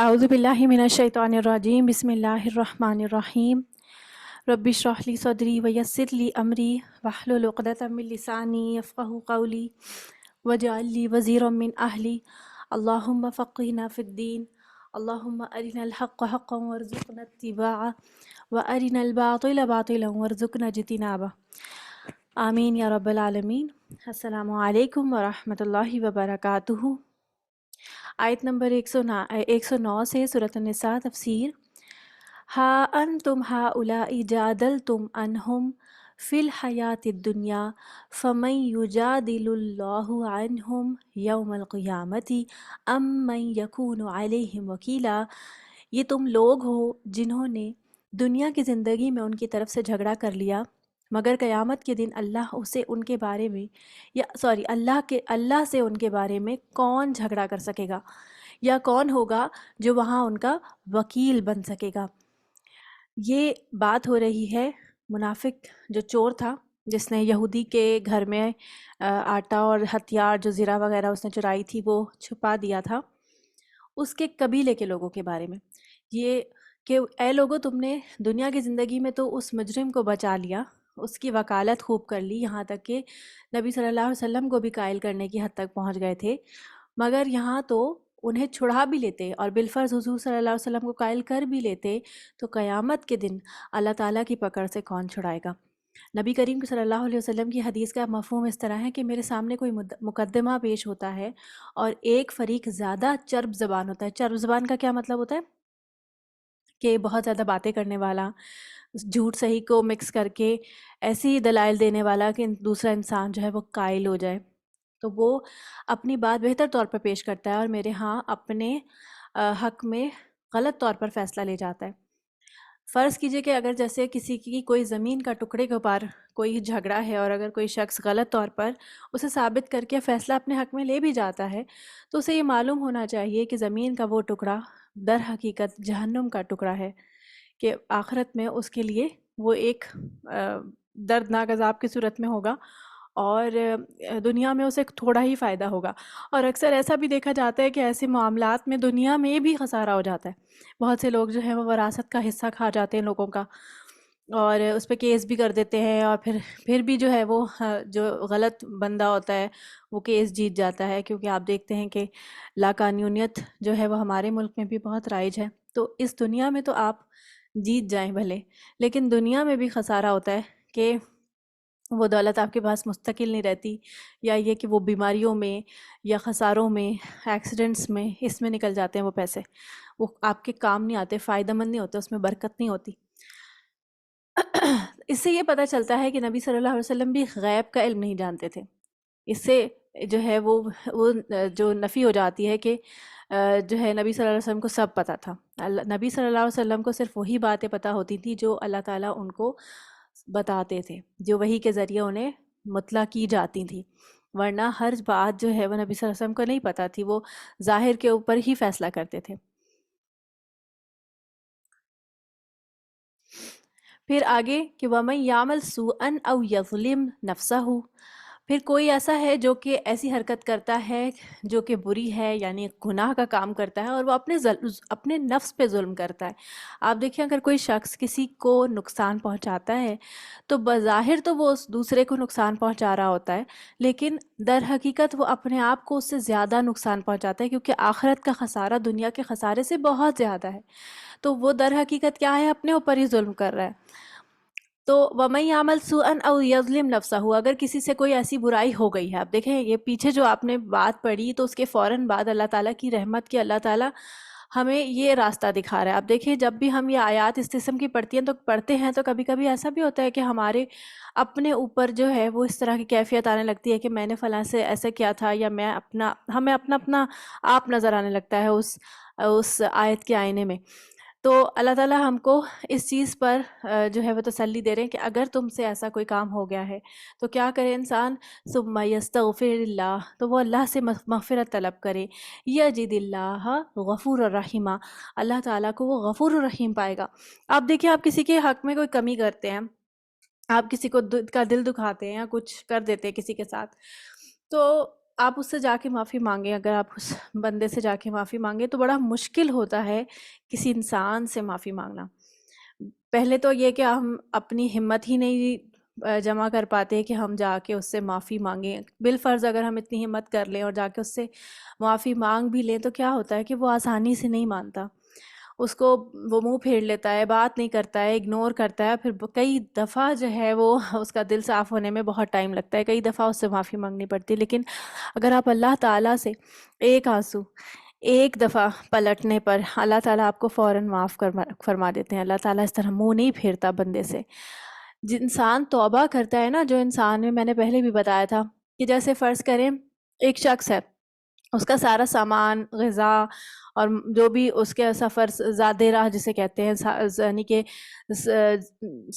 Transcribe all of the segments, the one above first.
اعوذ باللہ من الشیطان الرجیم بسم اللہ الرحمن الرحیم رب اشرح لی صدری ویسر لی امری واحلل عقدۃ من لسانی یفقہوا قولی واجعل لی وزیرا من اہلی اللہم فقہنا فی الدین اللہم ارنا الحق حقا وارزقنا اتباعہ وارنا الباطل باطلا وارزقنا اجتنابہ آمین یا رب العالمین۔ السلام علیکم ورحمۃ اللہ وبرکاتہ۔ آیت نمبر 109 سے سورۃ النساء تفسیر۔ ہا انتم ہؤلاء جادلتم عنہم فی الحیاۃ الدنیا فمن یجادل اللہ عنہم یوم القیامۃ ام من یکون علیہم وکیلا۔ یہ تم لوگ ہو جنہوں نے دنیا کی زندگی میں ان کی طرف سے جھگڑا کر لیا، مگر قیامت کے دن اللہ سے ان کے بارے میں اللہ سے ان کے بارے میں کون جھگڑا کر سکے گا، یا کون ہوگا جو وہاں ان کا وکیل بن سکے گا۔ یہ بات ہو رہی ہے منافق جو چور تھا، جس نے یہودی کے گھر میں آٹا اور ہتھیار جو زرہ وغیرہ اس نے چرائی تھی وہ چھپا دیا تھا، اس کے قبیلے کے لوگوں کے بارے میں یہ کہ اے لوگوں، تم نے دنیا کی زندگی میں تو اس مجرم کو بچا لیا، اس کی وکالت خوب کر لی، یہاں تک کہ نبی صلی اللہ علیہ وسلم کو بھی قائل کرنے کی حد تک پہنچ گئے تھے، مگر یہاں تو انہیں چھڑا بھی لیتے اور بالفرض حضور صلی اللہ علیہ وسلم کو قائل کر بھی لیتے تو قیامت کے دن اللہ تعالیٰ کی پکڑ سے کون چھڑائے گا۔ نبی کریم صلی اللہ علیہ وسلم کی حدیث کا مفہوم اس طرح ہے کہ میرے سامنے کوئی مقدمہ پیش ہوتا ہے اور ایک فریق زیادہ چرب زبان ہوتا ہے۔ چرب زبان کا کیا مطلب ہوتا ہے؟ کہ بہت زیادہ باتیں کرنے والا، جھوٹ صحیح کو مکس کر کے ایسی دلائل دینے والا کہ دوسرا انسان جو ہے وہ قائل ہو جائے، تو وہ اپنی بات بہتر طور پر پیش کرتا ہے اور میرے ہاں اپنے حق میں غلط طور پر فیصلہ لے جاتا ہے۔ فرض کیجئے کہ اگر جیسے کسی کی کوئی زمین کا ٹکڑے کے اوپر کوئی جھگڑا ہے اور اگر کوئی شخص غلط طور پر اسے ثابت کر کے فیصلہ اپنے حق میں لے بھی جاتا ہے تو اسے یہ معلوم ہونا چاہیے کہ زمین کا وہ ٹکڑا در حقیقت جہنم کا ٹکڑا ہے، کہ آخرت میں اس کے لیے وہ ایک دردناک عذاب کی صورت میں ہوگا اور دنیا میں اسے تھوڑا ہی فائدہ ہوگا۔ اور اکثر ایسا بھی دیکھا جاتا ہے کہ ایسے معاملات میں دنیا میں بھی خسارہ ہو جاتا ہے، بہت سے لوگ جو ہیں وہ وراثت کا حصہ کھا جاتے ہیں لوگوں کا اور اس پہ کیس بھی کر دیتے ہیں، اور پھر بھی جو ہے وہ جو غلط بندہ ہوتا ہے وہ کیس جیت جاتا ہے، کیونکہ آپ دیکھتے ہیں کہ لاقانونیت جو ہے وہ ہمارے ملک میں بھی بہت رائج ہے۔ تو اس دنیا میں تو آپ جیت جائیں بھلے، لیکن دنیا میں بھی خسارہ ہوتا ہے کہ وہ دولت آپ کے پاس مستقل نہیں رہتی، یا یہ کہ وہ بیماریوں میں یا خساروں میں، ایکسیڈنٹس میں، اس میں نکل جاتے ہیں وہ پیسے، وہ آپ کے کام نہیں آتے، فائدہ مند نہیں ہوتے، اس میں برکت نہیں ہوتی۔ اس سے یہ پتہ چلتا ہے کہ نبی صلی اللہ علیہ وسلم بھی غیب کا علم نہیں جانتے تھے۔ اس سے جو ہے وہ جو نفی ہو جاتی ہے کہ جو ہے نبی صلی اللہ علیہ وسلم کو سب پتہ تھا۔ نبی صلی اللہ علیہ وسلم کو صرف وہی باتیں پتہ ہوتی تھی جو اللہ تعالیٰ ان کو بتاتے تھے، جو وحی کے ذریعے انہیں مطلع کی جاتی تھی، ورنہ ہر بات جو ہے وہ نبی صلی اللہ علیہ وسلم کو نہیں پتہ تھی، وہ ظاہر کے اوپر ہی فیصلہ کرتے تھے۔ پھر آگے کہ وَمَن يَعْمَلْ سُوءًا أَوْ يَظْلِمْ نَفْسَهُ، پھر کوئی ایسا ہے جو کہ ایسی حرکت کرتا ہے جو کہ بری ہے، یعنی گناہ کا کام کرتا ہے اور وہ اپنے نفس پہ ظلم کرتا ہے۔ آپ دیکھیں اگر کوئی شخص کسی کو نقصان پہنچاتا ہے تو بظاہر تو وہ اس دوسرے کو نقصان پہنچا رہا ہوتا ہے، لیکن در حقیقت وہ اپنے آپ کو اس سے زیادہ نقصان پہنچاتا ہے، کیونکہ آخرت کا خسارہ دنیا کے خسارے سے بہت زیادہ ہے، تو وہ در حقیقت کیا ہے، اپنے اوپر ہی ظلم کر رہا ہے۔ تو وَمَن يَعْمَلْ سُوءًا أَوْ يَظْلِمْ نَفْسَهُ، اگر کسی سے کوئی ایسی برائی ہو گئی ہے، آپ دیکھیں یہ پیچھے جو آپ نے بات پڑھی تو اس کے فوراً بعد اللہ تعالیٰ کی رحمت کی اللہ تعالیٰ ہمیں یہ راستہ دکھا رہا ہے۔ آپ دیکھیں جب بھی ہم یہ آیات اس قسم کی پڑھتے ہیں تو کبھی کبھی ایسا بھی ہوتا ہے کہ ہمارے اپنے اوپر جو ہے وہ اس طرح کی کیفیت آنے لگتی ہے کہ میں نے فلاں سے ایسے کیا تھا، یا ہمیں اپنا آپ نظر آنے لگتا ہے اس آیت کے آئینے میں۔ تو اللہ تعالیٰ ہم کو اس چیز پر جو ہے وہ تسلی دے رہے ہیں کہ اگر تم سے ایسا کوئی کام ہو گیا ہے تو کیا کرے انسان، ثم یستغفر اللہ، تو وہ اللہ سے مغفرت طلب کرے، یجد اللہ غفور الرحیمہ، اللہ تعالیٰ کو وہ غفور الرحیم پائے گا۔ آپ دیکھیں آپ کسی کے حق میں کوئی کمی کرتے ہیں، آپ کسی کو کا دل دکھاتے ہیں یا کچھ کر دیتے ہیں کسی کے ساتھ، تو آپ اس سے جا کے معافی مانگیں، اگر آپ اس بندے سے جا کے معافی مانگیں تو بڑا مشکل ہوتا ہے کسی انسان سے معافی مانگنا۔ پہلے تو یہ کہ ہم اپنی ہمت ہی نہیں جمع کر پاتے کہ ہم جا کے اس سے معافی مانگیں۔ بالفرض اگر ہم اتنی ہمت کر لیں اور جا کے اس سے معافی مانگ بھی لیں تو کیا ہوتا ہے کہ وہ آسانی سے نہیں مانتا، اس کو وہ منہ پھیر لیتا ہے، بات نہیں کرتا ہے، اگنور کرتا ہے، پھر کئی دفعہ جو ہے وہ اس کا دل صاف ہونے میں بہت ٹائم لگتا ہے، کئی دفعہ اس سے معافی مانگنی پڑتی ہے۔ لیکن اگر آپ اللہ تعالیٰ سے ایک آنسو ایک دفعہ پلٹنے پر اللہ تعالیٰ آپ کو فوراً معاف فرما دیتے ہیں۔ اللہ تعالیٰ اس طرح منہ نہیں پھیرتا بندے سے۔ انسان توبہ کرتا ہے نا، جو انسان میں نے پہلے بھی بتایا تھا کہ جیسے فرض کریں ایک شخص ہے، اس کا سارا سامان، غذا اور جو بھی اس کے سفر زاد راہ جسے کہتے ہیں، یعنی کہ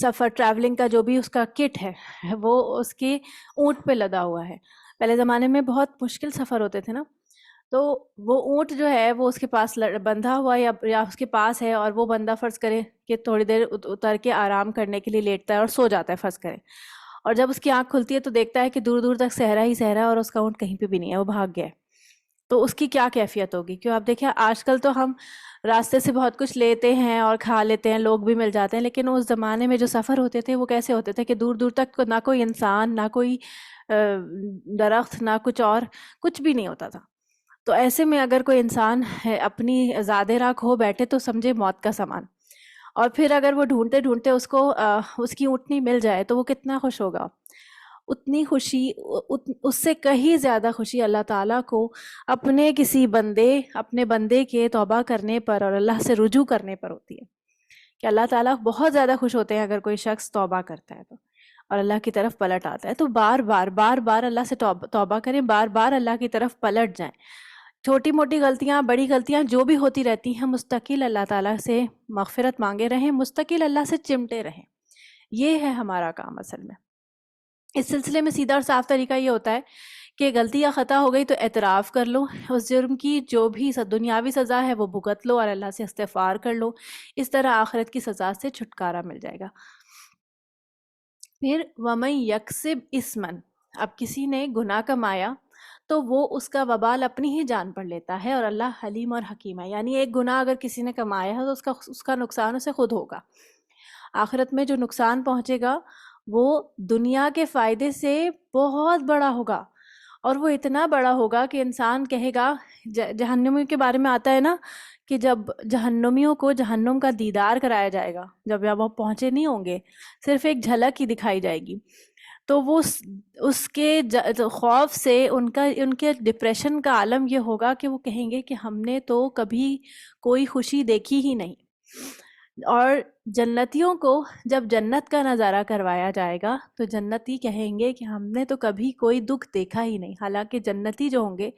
سفر ٹریولنگ کا جو بھی اس کا کٹ ہے وہ اس کے اونٹ پہ لدا ہوا ہے۔ پہلے زمانے میں بہت مشکل سفر ہوتے تھے نا، تو وہ اونٹ جو ہے وہ اس کے پاس بندھا ہوا یا اس کے پاس ہے، اور وہ بندہ فرض کرے کہ تھوڑی دیر اتر کے آرام کرنے کے لیے لیٹتا ہے اور سو جاتا ہے فرض کرے، اور جب اس کی آنکھ کھلتی ہے تو دیکھتا ہے کہ دور دور تک صحرا ہی صحرا ہے اور اس کا اونٹ کہیں پہ بھی نہیں ہے، وہ بھاگ گیا ہے۔ تو اس کی کیا کیفیت ہوگی؟ کیوں آپ دیکھیں آج کل تو ہم راستے سے بہت کچھ لیتے ہیں اور کھا لیتے ہیں، لوگ بھی مل جاتے ہیں، لیکن اس زمانے میں جو سفر ہوتے تھے وہ کیسے ہوتے تھے کہ دور دور تک نہ کوئی انسان، نہ کوئی درخت، نہ کچھ اور، کچھ بھی نہیں ہوتا تھا۔ تو ایسے میں اگر کوئی انسان اپنی زاد راہ کھو بیٹھے تو سمجھے موت کا سامان، اور پھر اگر وہ ڈھونڈتے ڈھونڈتے اس کو اس کی اونٹنی مل جائے تو وہ کتنا خوش ہوگا۔ اتنی خوشی، اس سے کہیں زیادہ خوشی اللہ تعالیٰ کو اپنے کسی بندے، اپنے بندے کے توبہ کرنے پر اور اللہ سے رجوع کرنے پر ہوتی ہے، کہ اللہ تعالیٰ بہت زیادہ خوش ہوتے ہیں اگر کوئی شخص توبہ کرتا ہے تو، اور اللہ کی طرف پلٹ آتا ہے۔ تو بار بار اللہ سے توبہ کریں، بار بار اللہ کی طرف پلٹ جائیں۔ چھوٹی موٹی غلطیاں، بڑی غلطیاں جو بھی ہوتی رہتی ہیں، مستقل اللہ تعالیٰ سے مغفرت مانگے رہیں، مستقل اللہ سے چمٹے رہیں۔ یہ ہے ہمارا کام اصل میں۔ اس سلسلے میں سیدھا اور صاف طریقہ یہ ہوتا ہے کہ غلطی یا خطا ہو گئی تو اعتراف کر لو، اس جرم کی جو بھی دنیاوی سزا ہے وہ بھگت لو اور اللہ سے استغفار کر لو، اس طرح آخرت کی سزا سے چھٹکارا مل جائے گا۔ پھر وَمَن یکسب اسمن، اب کسی نے گناہ کمایا تو وہ اس کا وبال اپنی ہی جان پر لیتا ہے، اور اللہ حلیم اور حکیم ہے۔ یعنی ایک گناہ اگر کسی نے کمایا ہے تو اس کا نقصان اسے خود ہوگا۔ آخرت میں جو نقصان پہنچے گا وہ دنیا کے فائدے سے بہت بڑا ہوگا، اور وہ اتنا بڑا ہوگا کہ انسان کہے گا، جہنمیوں کے بارے میں آتا ہے نا کہ جب جہنمیوں کو جہنم کا دیدار کرایا جائے گا، جب وہ پہنچے نہیں ہوں گے، صرف ایک جھلک ہی دکھائی جائے گی، تو وہ اس کے خوف سے ان کے ڈپریشن کا عالم یہ ہوگا کہ وہ کہیں گے کہ ہم نے تو کبھی کوئی خوشی دیکھی ہی نہیں۔ اور جنتیوں کو جب جنت کا نظارہ کروایا جائے گا تو جنتی کہیں گے کہ ہم نے تو کبھی کوئی دکھ دیکھا ہی نہیں۔ حالانکہ جنتی جو ہوں گے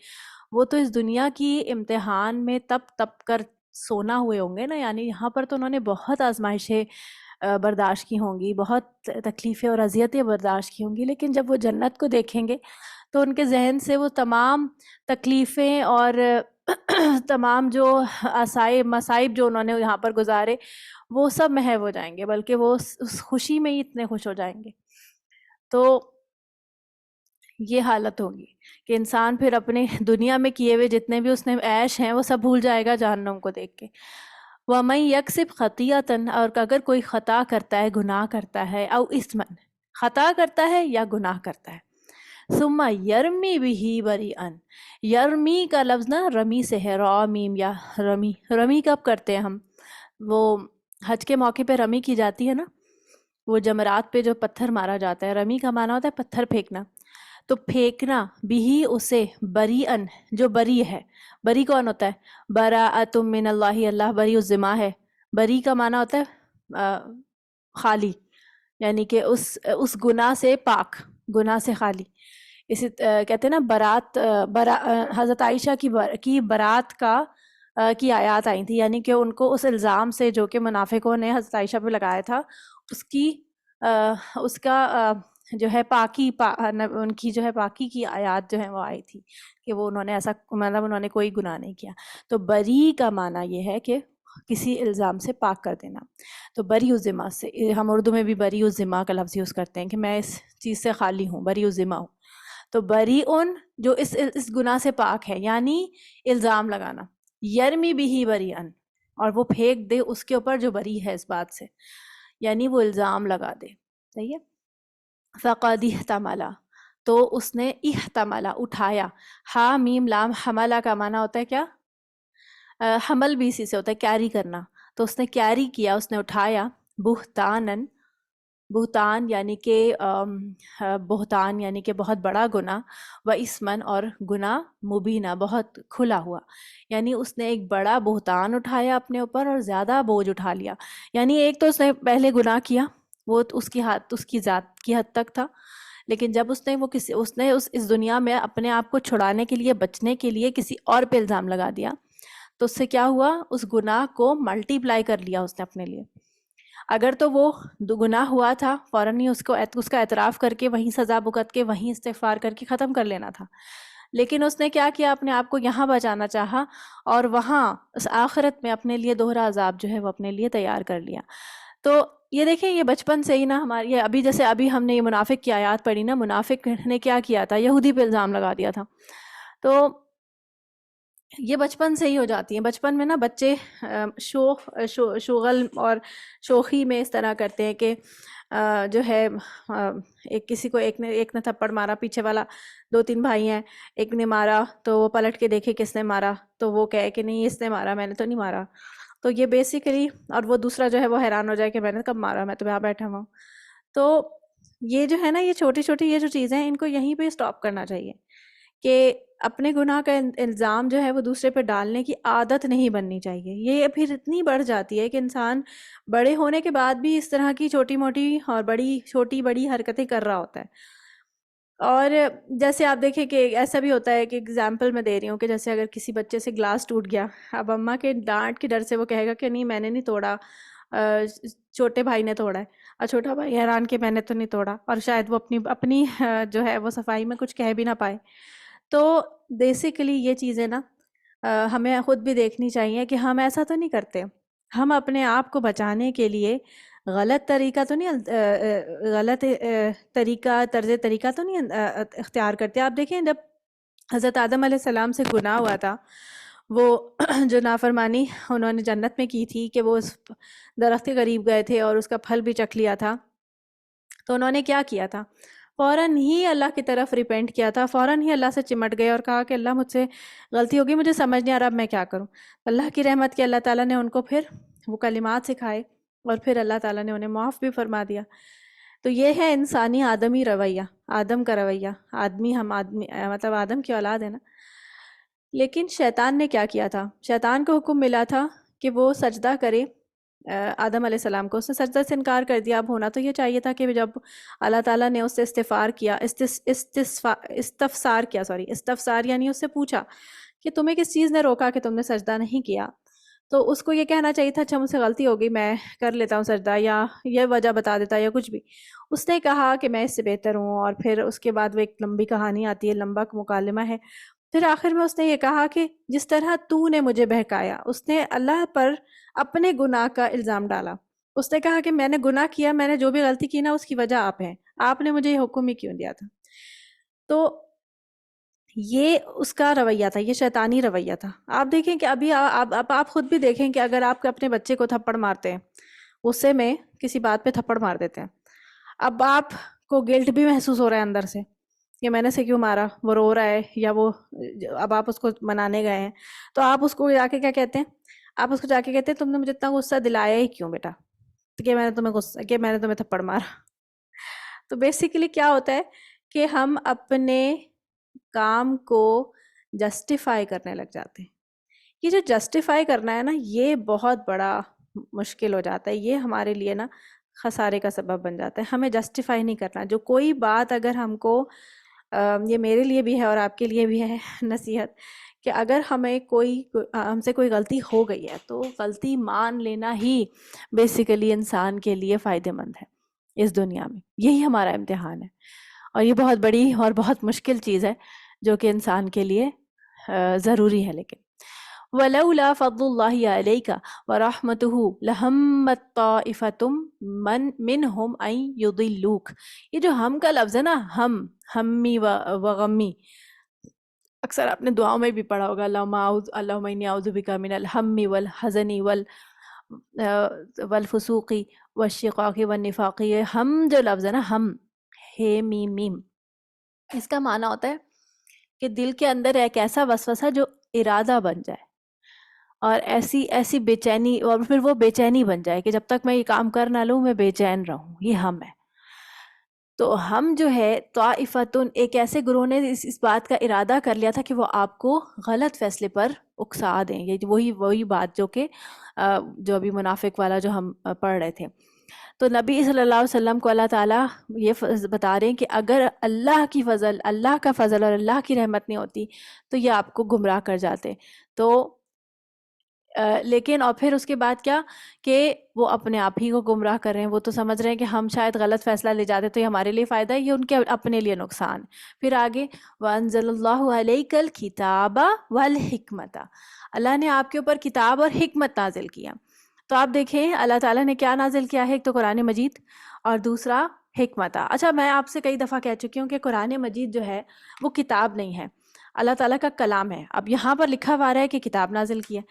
وہ تو اس دنیا کی امتحان میں تپ کر سونا ہوئے ہوں گے نا، یعنی یہاں پر تو انہوں نے بہت آزمائشیں برداشت کی ہوں گی، بہت تکلیفیں اور اذیتیں برداشت کی ہوں گی، لیکن جب وہ جنت کو دیکھیں گے تو ان کے ذہن سے وہ تمام تکلیفیں اور تمام جو مصائب جو انہوں نے یہاں پر گزارے وہ سب محو ہو جائیں گے، بلکہ وہ اس خوشی میں ہی اتنے خوش ہو جائیں گے۔ تو یہ حالت ہوگی کہ انسان پھر اپنے دنیا میں کیے ہوئے جتنے بھی اس نے عیش ہیں وہ سب بھول جائے گا جہنم کو دیکھ کے۔ وَمَن یکسب خطیئۃ، اور اگر کوئی خطا کرتا ہے، گناہ کرتا ہے، او اسمن، خطا کرتا ہے یا گناہ کرتا ہے، ثم یرمی بہ بریئا، یرمی کا لفظ نا رمی سے ہے، را میم یا رمی۔ رمی کب کرتے ہیں ہم؟ وہ حج کے موقع پہ رمی کی جاتی ہے نا، وہ جمرات پہ جو پتھر مارا جاتا ہے، رمی کا معنی ہوتا ہے پتھر پھینکنا۔ تو پھینکنا بھی اسے بریئن، جو بری ہے۔ بری کون ہوتا ہے؟ براءۃ من اللہ، اللہ بری الذمہ ہے۔ بری کا معنی ہوتا ہے خالی، یعنی کہ اس گناہ سے پاک، گناہ سے خالی۔ اسے کہتے ہیں نا برات، حضرت عائشہ کی برات کی آیات آئی تھی، یعنی کہ ان کو اس الزام سے جو کہ منافقوں نے حضرت عائشہ پہ لگایا تھا، اس کا جو ہے پاکی، ان کی جو ہے پاکی کی آیات جو ہیں وہ آئی تھی کہ وہ انہوں نے ایسا، مطلب انہوں نے کوئی گناہ نہیں کیا۔ تو بری کا معنی یہ ہے کہ کسی الزام سے پاک کر دینا۔ تو بری الذمہ سے، ہم اردو میں بھی بری الذمہ کا لفظ یوز کرتے ہیں کہ میں اس چیز سے خالی ہوں، بری الذمہ ہوں۔ تو بریئن جو اس گناہ سے پاک ہے، یعنی الزام لگانا، یرمی بھی بریئن، اور وہ پھینک دے اس کے اوپر جو بری ہے اس بات سے، یعنی وہ الزام لگا دے. صحیح ہے. فقد احتمل، تو اس نے احتملا اٹھایا. ہا میم لام حملہ کا معنی ہوتا ہے کیا؟ حمل بھی اسی سے ہوتا ہے کیری کرنا. تو اس نے کیری کیا، اس نے اٹھایا. بہتانن، بہتان یعنی کہ بہتان یعنی کہ بہت بڑا گناہ. و اسمن، اور گناہ مبینہ بہت کھلا ہوا. یعنی اس نے ایک بڑا بہتان اٹھایا اپنے اوپر اور زیادہ بوجھ اٹھا لیا. یعنی ایک تو اس نے پہلے گناہ کیا، وہ اس کی ذات کی حد تک تھا، لیکن جب اس نے اس دنیا میں اپنے آپ کو چھڑانے کے لیے، بچنے کے لیے کسی اور پہ الزام لگا دیا، تو اس سے کیا ہوا؟ اس گناہ کو ملٹی پلائی کر لیا اس نے اپنے لیے. اگر تو وہ گناہ ہوا تھا فوراً ہی اس کا اعتراف کر کے وہیں سزا بھگت کے وہیں استغفار کر کے ختم کر لینا تھا، لیکن اس نے کیا کیا؟ اپنے آپ کو یہاں بچانا چاہا، اور وہاں اس آخرت میں اپنے لیے دوہرا عذاب جو ہے وہ اپنے لیے تیار کر لیا. تو یہ دیکھیں، یہ بچپن سے ہی نا ہماری، یہ ابھی ہم نے یہ منافق کی آیات پڑھی نا، منافق نے کیا کیا تھا؟ یہودی پہ الزام لگا دیا تھا. تو یہ بچپن سے ہی ہو جاتی ہیں. بچپن میں نا بچے شغل اور شوخی میں اس طرح کرتے ہیں کہ جو ہے ایک نے تھپڑ مارا، پیچھے والا 2-3 بھائی ہیں، ایک نے مارا تو وہ پلٹ کے دیکھے کس نے مارا، تو وہ کہے کہ نہیں اس نے مارا، میں نے تو نہیں مارا. تو یہ بیسیکلی، اور وہ دوسرا جو ہے وہ حیران ہو جائے کہ میں نے کب مارا، میں تو یہاں بیٹھا ہوا ہوں. تو یہ جو ہے نا، یہ چھوٹی چھوٹی یہ جو چیزیں ہیں، ان کو یہیں پہ اسٹاپ کرنا چاہیے کہ اپنے گناہ کا الزام جو ہے وہ دوسرے پہ ڈالنے کی عادت نہیں بننی چاہیے. یہ پھر اتنی بڑھ جاتی ہے کہ انسان بڑے ہونے کے بعد بھی اس طرح کی چھوٹی موٹی اور چھوٹی بڑی حرکتیں کر رہا ہوتا ہے. اور جیسے آپ دیکھیں کہ ایسا بھی ہوتا ہے کہ اگزامپل میں دے رہی ہوں کہ جیسے اگر کسی بچے سے گلاس ٹوٹ گیا، اب اماں کے ڈانٹ کے ڈر سے وہ کہے گا کہ نہیں میں نے نہیں توڑا، چھوٹے بھائی نے توڑا ہے، اور چھوٹا بھائی حیران کہ میں نے تو نہیں توڑا، اور شاید وہ اپنی جو ہے وہ صفائی میں کچھ کہہ بھی نہ پائے. تو بیسیکلی یہ چیزیں نا ہمیں خود بھی دیکھنی چاہیے کہ ہم ایسا تو نہیں کرتے. ہم اپنے آپ کو بچانے کے لیے غلط طریقہ تو نہیں، غلط طرز طریقہ تو نہیں اختیار کرتے. آپ دیکھیں جب حضرت آدم علیہ السلام سے گناہ ہوا تھا، وہ جو نافرمانی انہوں نے جنت میں کی تھی کہ وہ اس درخت کے قریب گئے تھے اور اس کا پھل بھی چکھ لیا تھا، تو انہوں نے کیا کیا تھا؟ فوراً ہی اللہ کی طرف ریپینٹ کیا تھا، فوراً ہی اللہ سے چمٹ گئے اور کہا کہ اللہ مجھ سے غلطی ہوگی، مجھے سمجھ نہیں آ رہا اب میں کیا کروں. اللہ کی رحمت کی اللہ تعالیٰ نے ان کو پھر وہ کلمات سکھائے، اور پھر اللہ تعالیٰ نے انہیں معاف بھی فرما دیا. تو یہ ہے انسانی آدمی رویہ، آدم کا رویہ. ہم آدمی مطلب آدم کی اولاد ہے نا. لیکن شیطان نے کیا کیا تھا؟ شیطان کو حکم ملا تھا کہ وہ سجدہ کرے آدم علیہ السلام کو. اس نے سجدہ سے انکار کر دیا. اب ہونا تو یہ چاہیے تھا کہ جب اللہ تعالیٰ نے اس سے استفسار یعنی اس سے پوچھا کہ تمہیں کس چیز نے روکا کہ تم نے سجدہ نہیں کیا، تو اس کو یہ کہنا چاہیے تھا اچھا مجھ سے غلطی ہو گئی، میں کر لیتا ہوں سجدہ، یا یہ وجہ بتا دیتا یا کچھ بھی. اس نے کہا کہ میں اس سے بہتر ہوں، اور پھر اس کے بعد وہ ایک لمبی کہانی آتی ہے، لمبا مکالمہ ہے. پھر آخر میں اس نے یہ کہا کہ جس طرح تو نے مجھے بہکایا، اس نے اللہ پر اپنے گناہ کا الزام ڈالا. اس نے کہا کہ میں نے گناہ کیا، میں نے جو بھی غلطی کی نا اس کی وجہ آپ ہیں، آپ نے مجھے یہ حکم ہی کیوں دیا تھا. تو یہ اس کا رویہ تھا، یہ شیطانی رویہ تھا. آپ دیکھیں کہ ابھی آپ خود بھی دیکھیں کہ اگر آپ اپنے بچے کو تھپڑ مارتے ہیں، غصے میں کسی بات پہ تھپڑ مار دیتے ہیں، اب آپ کو گلٹ بھی محسوس ہو رہا ہے اندر سے کہ میں نے اسے کیوں مارا، وہ رو رہا ہے، یا وہ اب آپ اس کو منانے گئے ہیں، تو آپ اس کو جا کے کیا کہتے ہیں؟ آپ اس کو جا کے کہتے ہیں تم نے مجھے اتنا غصہ دلایا ہی کیوں بیٹا، کہ میں نے تمہیں تھپڑ مارا. تو بیسیکلی کیا ہوتا ہے کہ ہم اپنے کام کو جسٹیفائی کرنے لگ جاتے ہیں. یہ جو جسٹیفائی کرنا ہے نا، یہ بہت بڑا مشکل ہو جاتا ہے. یہ ہمارے لیے نا خسارے کا سبب بن جاتا ہے. ہمیں جسٹیفائی نہیں کرنا. جو کوئی بات اگر ہم کو یہ میرے لیے بھی ہے اور آپ کے لیے بھی ہے نصیحت، کہ اگر ہم سے کوئی غلطی ہو گئی ہے تو غلطی مان لینا ہی بیسیکلی انسان کے لیے فائدہ مند ہے اس دنیا میں. یہی ہمارا امتحان ہے، اور یہ بہت بڑی اور بہت مشکل چیز ہے جو کہ انسان کے لیے ضروری ہے. لیکن ولولا فضل اللہ علیک ورحمتہ لہمت طائفۃ منہم ان یضلوک. یہ جو ہم کا لفظ ہے نا، ہمی و غمی، اکثر آپ نے دعاؤں میں بھی پڑھا ہوگا، اللہم انی اعوذ بک من الہم والحزن والفسوق والشقاق والنفاق. یہ ہم جو لفظ ہے نا، ہم ہے میم میم، اس کا معنی ہوتا ہے کہ دل کے اندر ایک ایسا وسوسہ جو ارادہ بن جائے، اور ایسی بے چینی، اور پھر وہ بے چینی بن جائے کہ جب تک میں یہ کام کر نہ لوں میں بے چین رہوں. یہ ہم ہے. تو ہم جو ہے طائفتن، ایک ایسے گروہ نے اس بات کا ارادہ کر لیا تھا کہ وہ آپ کو غلط فیصلے پر اکسا دیں. یہ وہی بات جو کہ جو ابھی منافق والا جو ہم پڑھ رہے تھے. تو نبی صلی اللہ علیہ وسلم کو اللہ تعالیٰ یہ بتا رہے ہیں کہ اگر اللہ کا فضل اور اللہ کی رحمت نہیں ہوتی تو یہ آپ کو گمراہ کر جاتے. تو لیکن اور پھر اس کے بعد کیا کہ وہ اپنے آپ ہی کو گمراہ کر رہے ہیں. وہ تو سمجھ رہے ہیں کہ ہم شاید غلط فیصلہ لے جاتے تو یہ ہمارے لیے فائدہ ہے، یہ ان کے اپنے لیے نقصان. پھر آگے وَأَنزَلَ اللَّهُ عَلَيْكَ الْكِتَابَ وَالْحِكْمَةَ، اللہ نے آپ کے اوپر کتاب اور حکمت نازل کیا. تو آپ دیکھیں اللہ تعالیٰ نے کیا نازل کیا ہے، ایک تو قرآن مجید اور دوسرا حکمت. اچھا، میں آپ سے کئی دفعہ کہہ چکی ہوں کہ قرآن مجید جو ہے وہ کتاب نہیں ہے، اللہ تعالیٰ کا کلام ہے. اب یہاں پر لکھا ہوا رہا ہے کہ کتاب نازل کی ہے.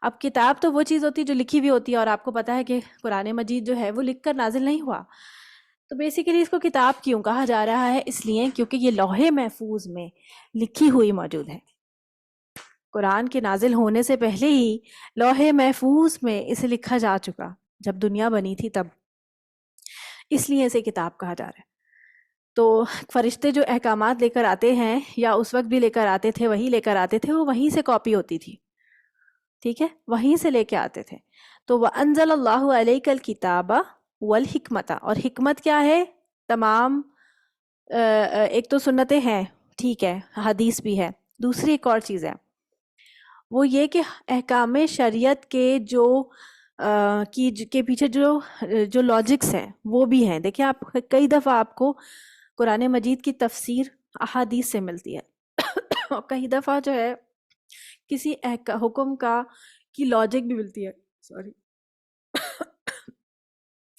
اب کتاب تو وہ چیز ہوتی ہے جو لکھی ہوئی ہوتی ہے، اور آپ کو پتا ہے کہ قرآن مجید جو ہے وہ لکھ کر نازل نہیں ہوا. تو بیسیکلی اس کو کتاب کیوں کہا جا رہا ہے؟ اس لیے کیونکہ یہ لوح محفوظ میں لکھی ہوئی موجود ہے. قرآن کے نازل ہونے سے پہلے ہی لوح محفوظ میں اسے لکھا جا چکا، جب دنیا بنی تھی تب. اس لیے اسے کتاب کہا جا رہا ہے. تو فرشتے جو احکامات لے کر آتے ہیں، یا اس وقت بھی لے کر آتے تھے، وہی لے کر آتے تھے، وہ وہیں سے کاپی ہوتی تھی. ٹھیک ہے، وہیں سے لے کے آتے تھے. تو وَأَنزَلَ اللَّهُ عَلَيْكَ الْكِتَابَ وَالْحِكْمَةَ، اور حکمت کیا ہے؟ تمام ایک تو سنتیں ہیں، ٹھیک ہے، حدیث بھی ہے. دوسری ایک اور چیز ہے، وہ یہ کہ احکام شریعت کے کے پیچھے جو لاجکس ہیں وہ بھی ہیں. دیکھیں آپ کئی دفعہ آپ کو قرآن مجید کی تفسیر احادیث سے ملتی ہے، اور کئی دفعہ جو ہے کسی حکم کی لاجک بھی ملتی ہے،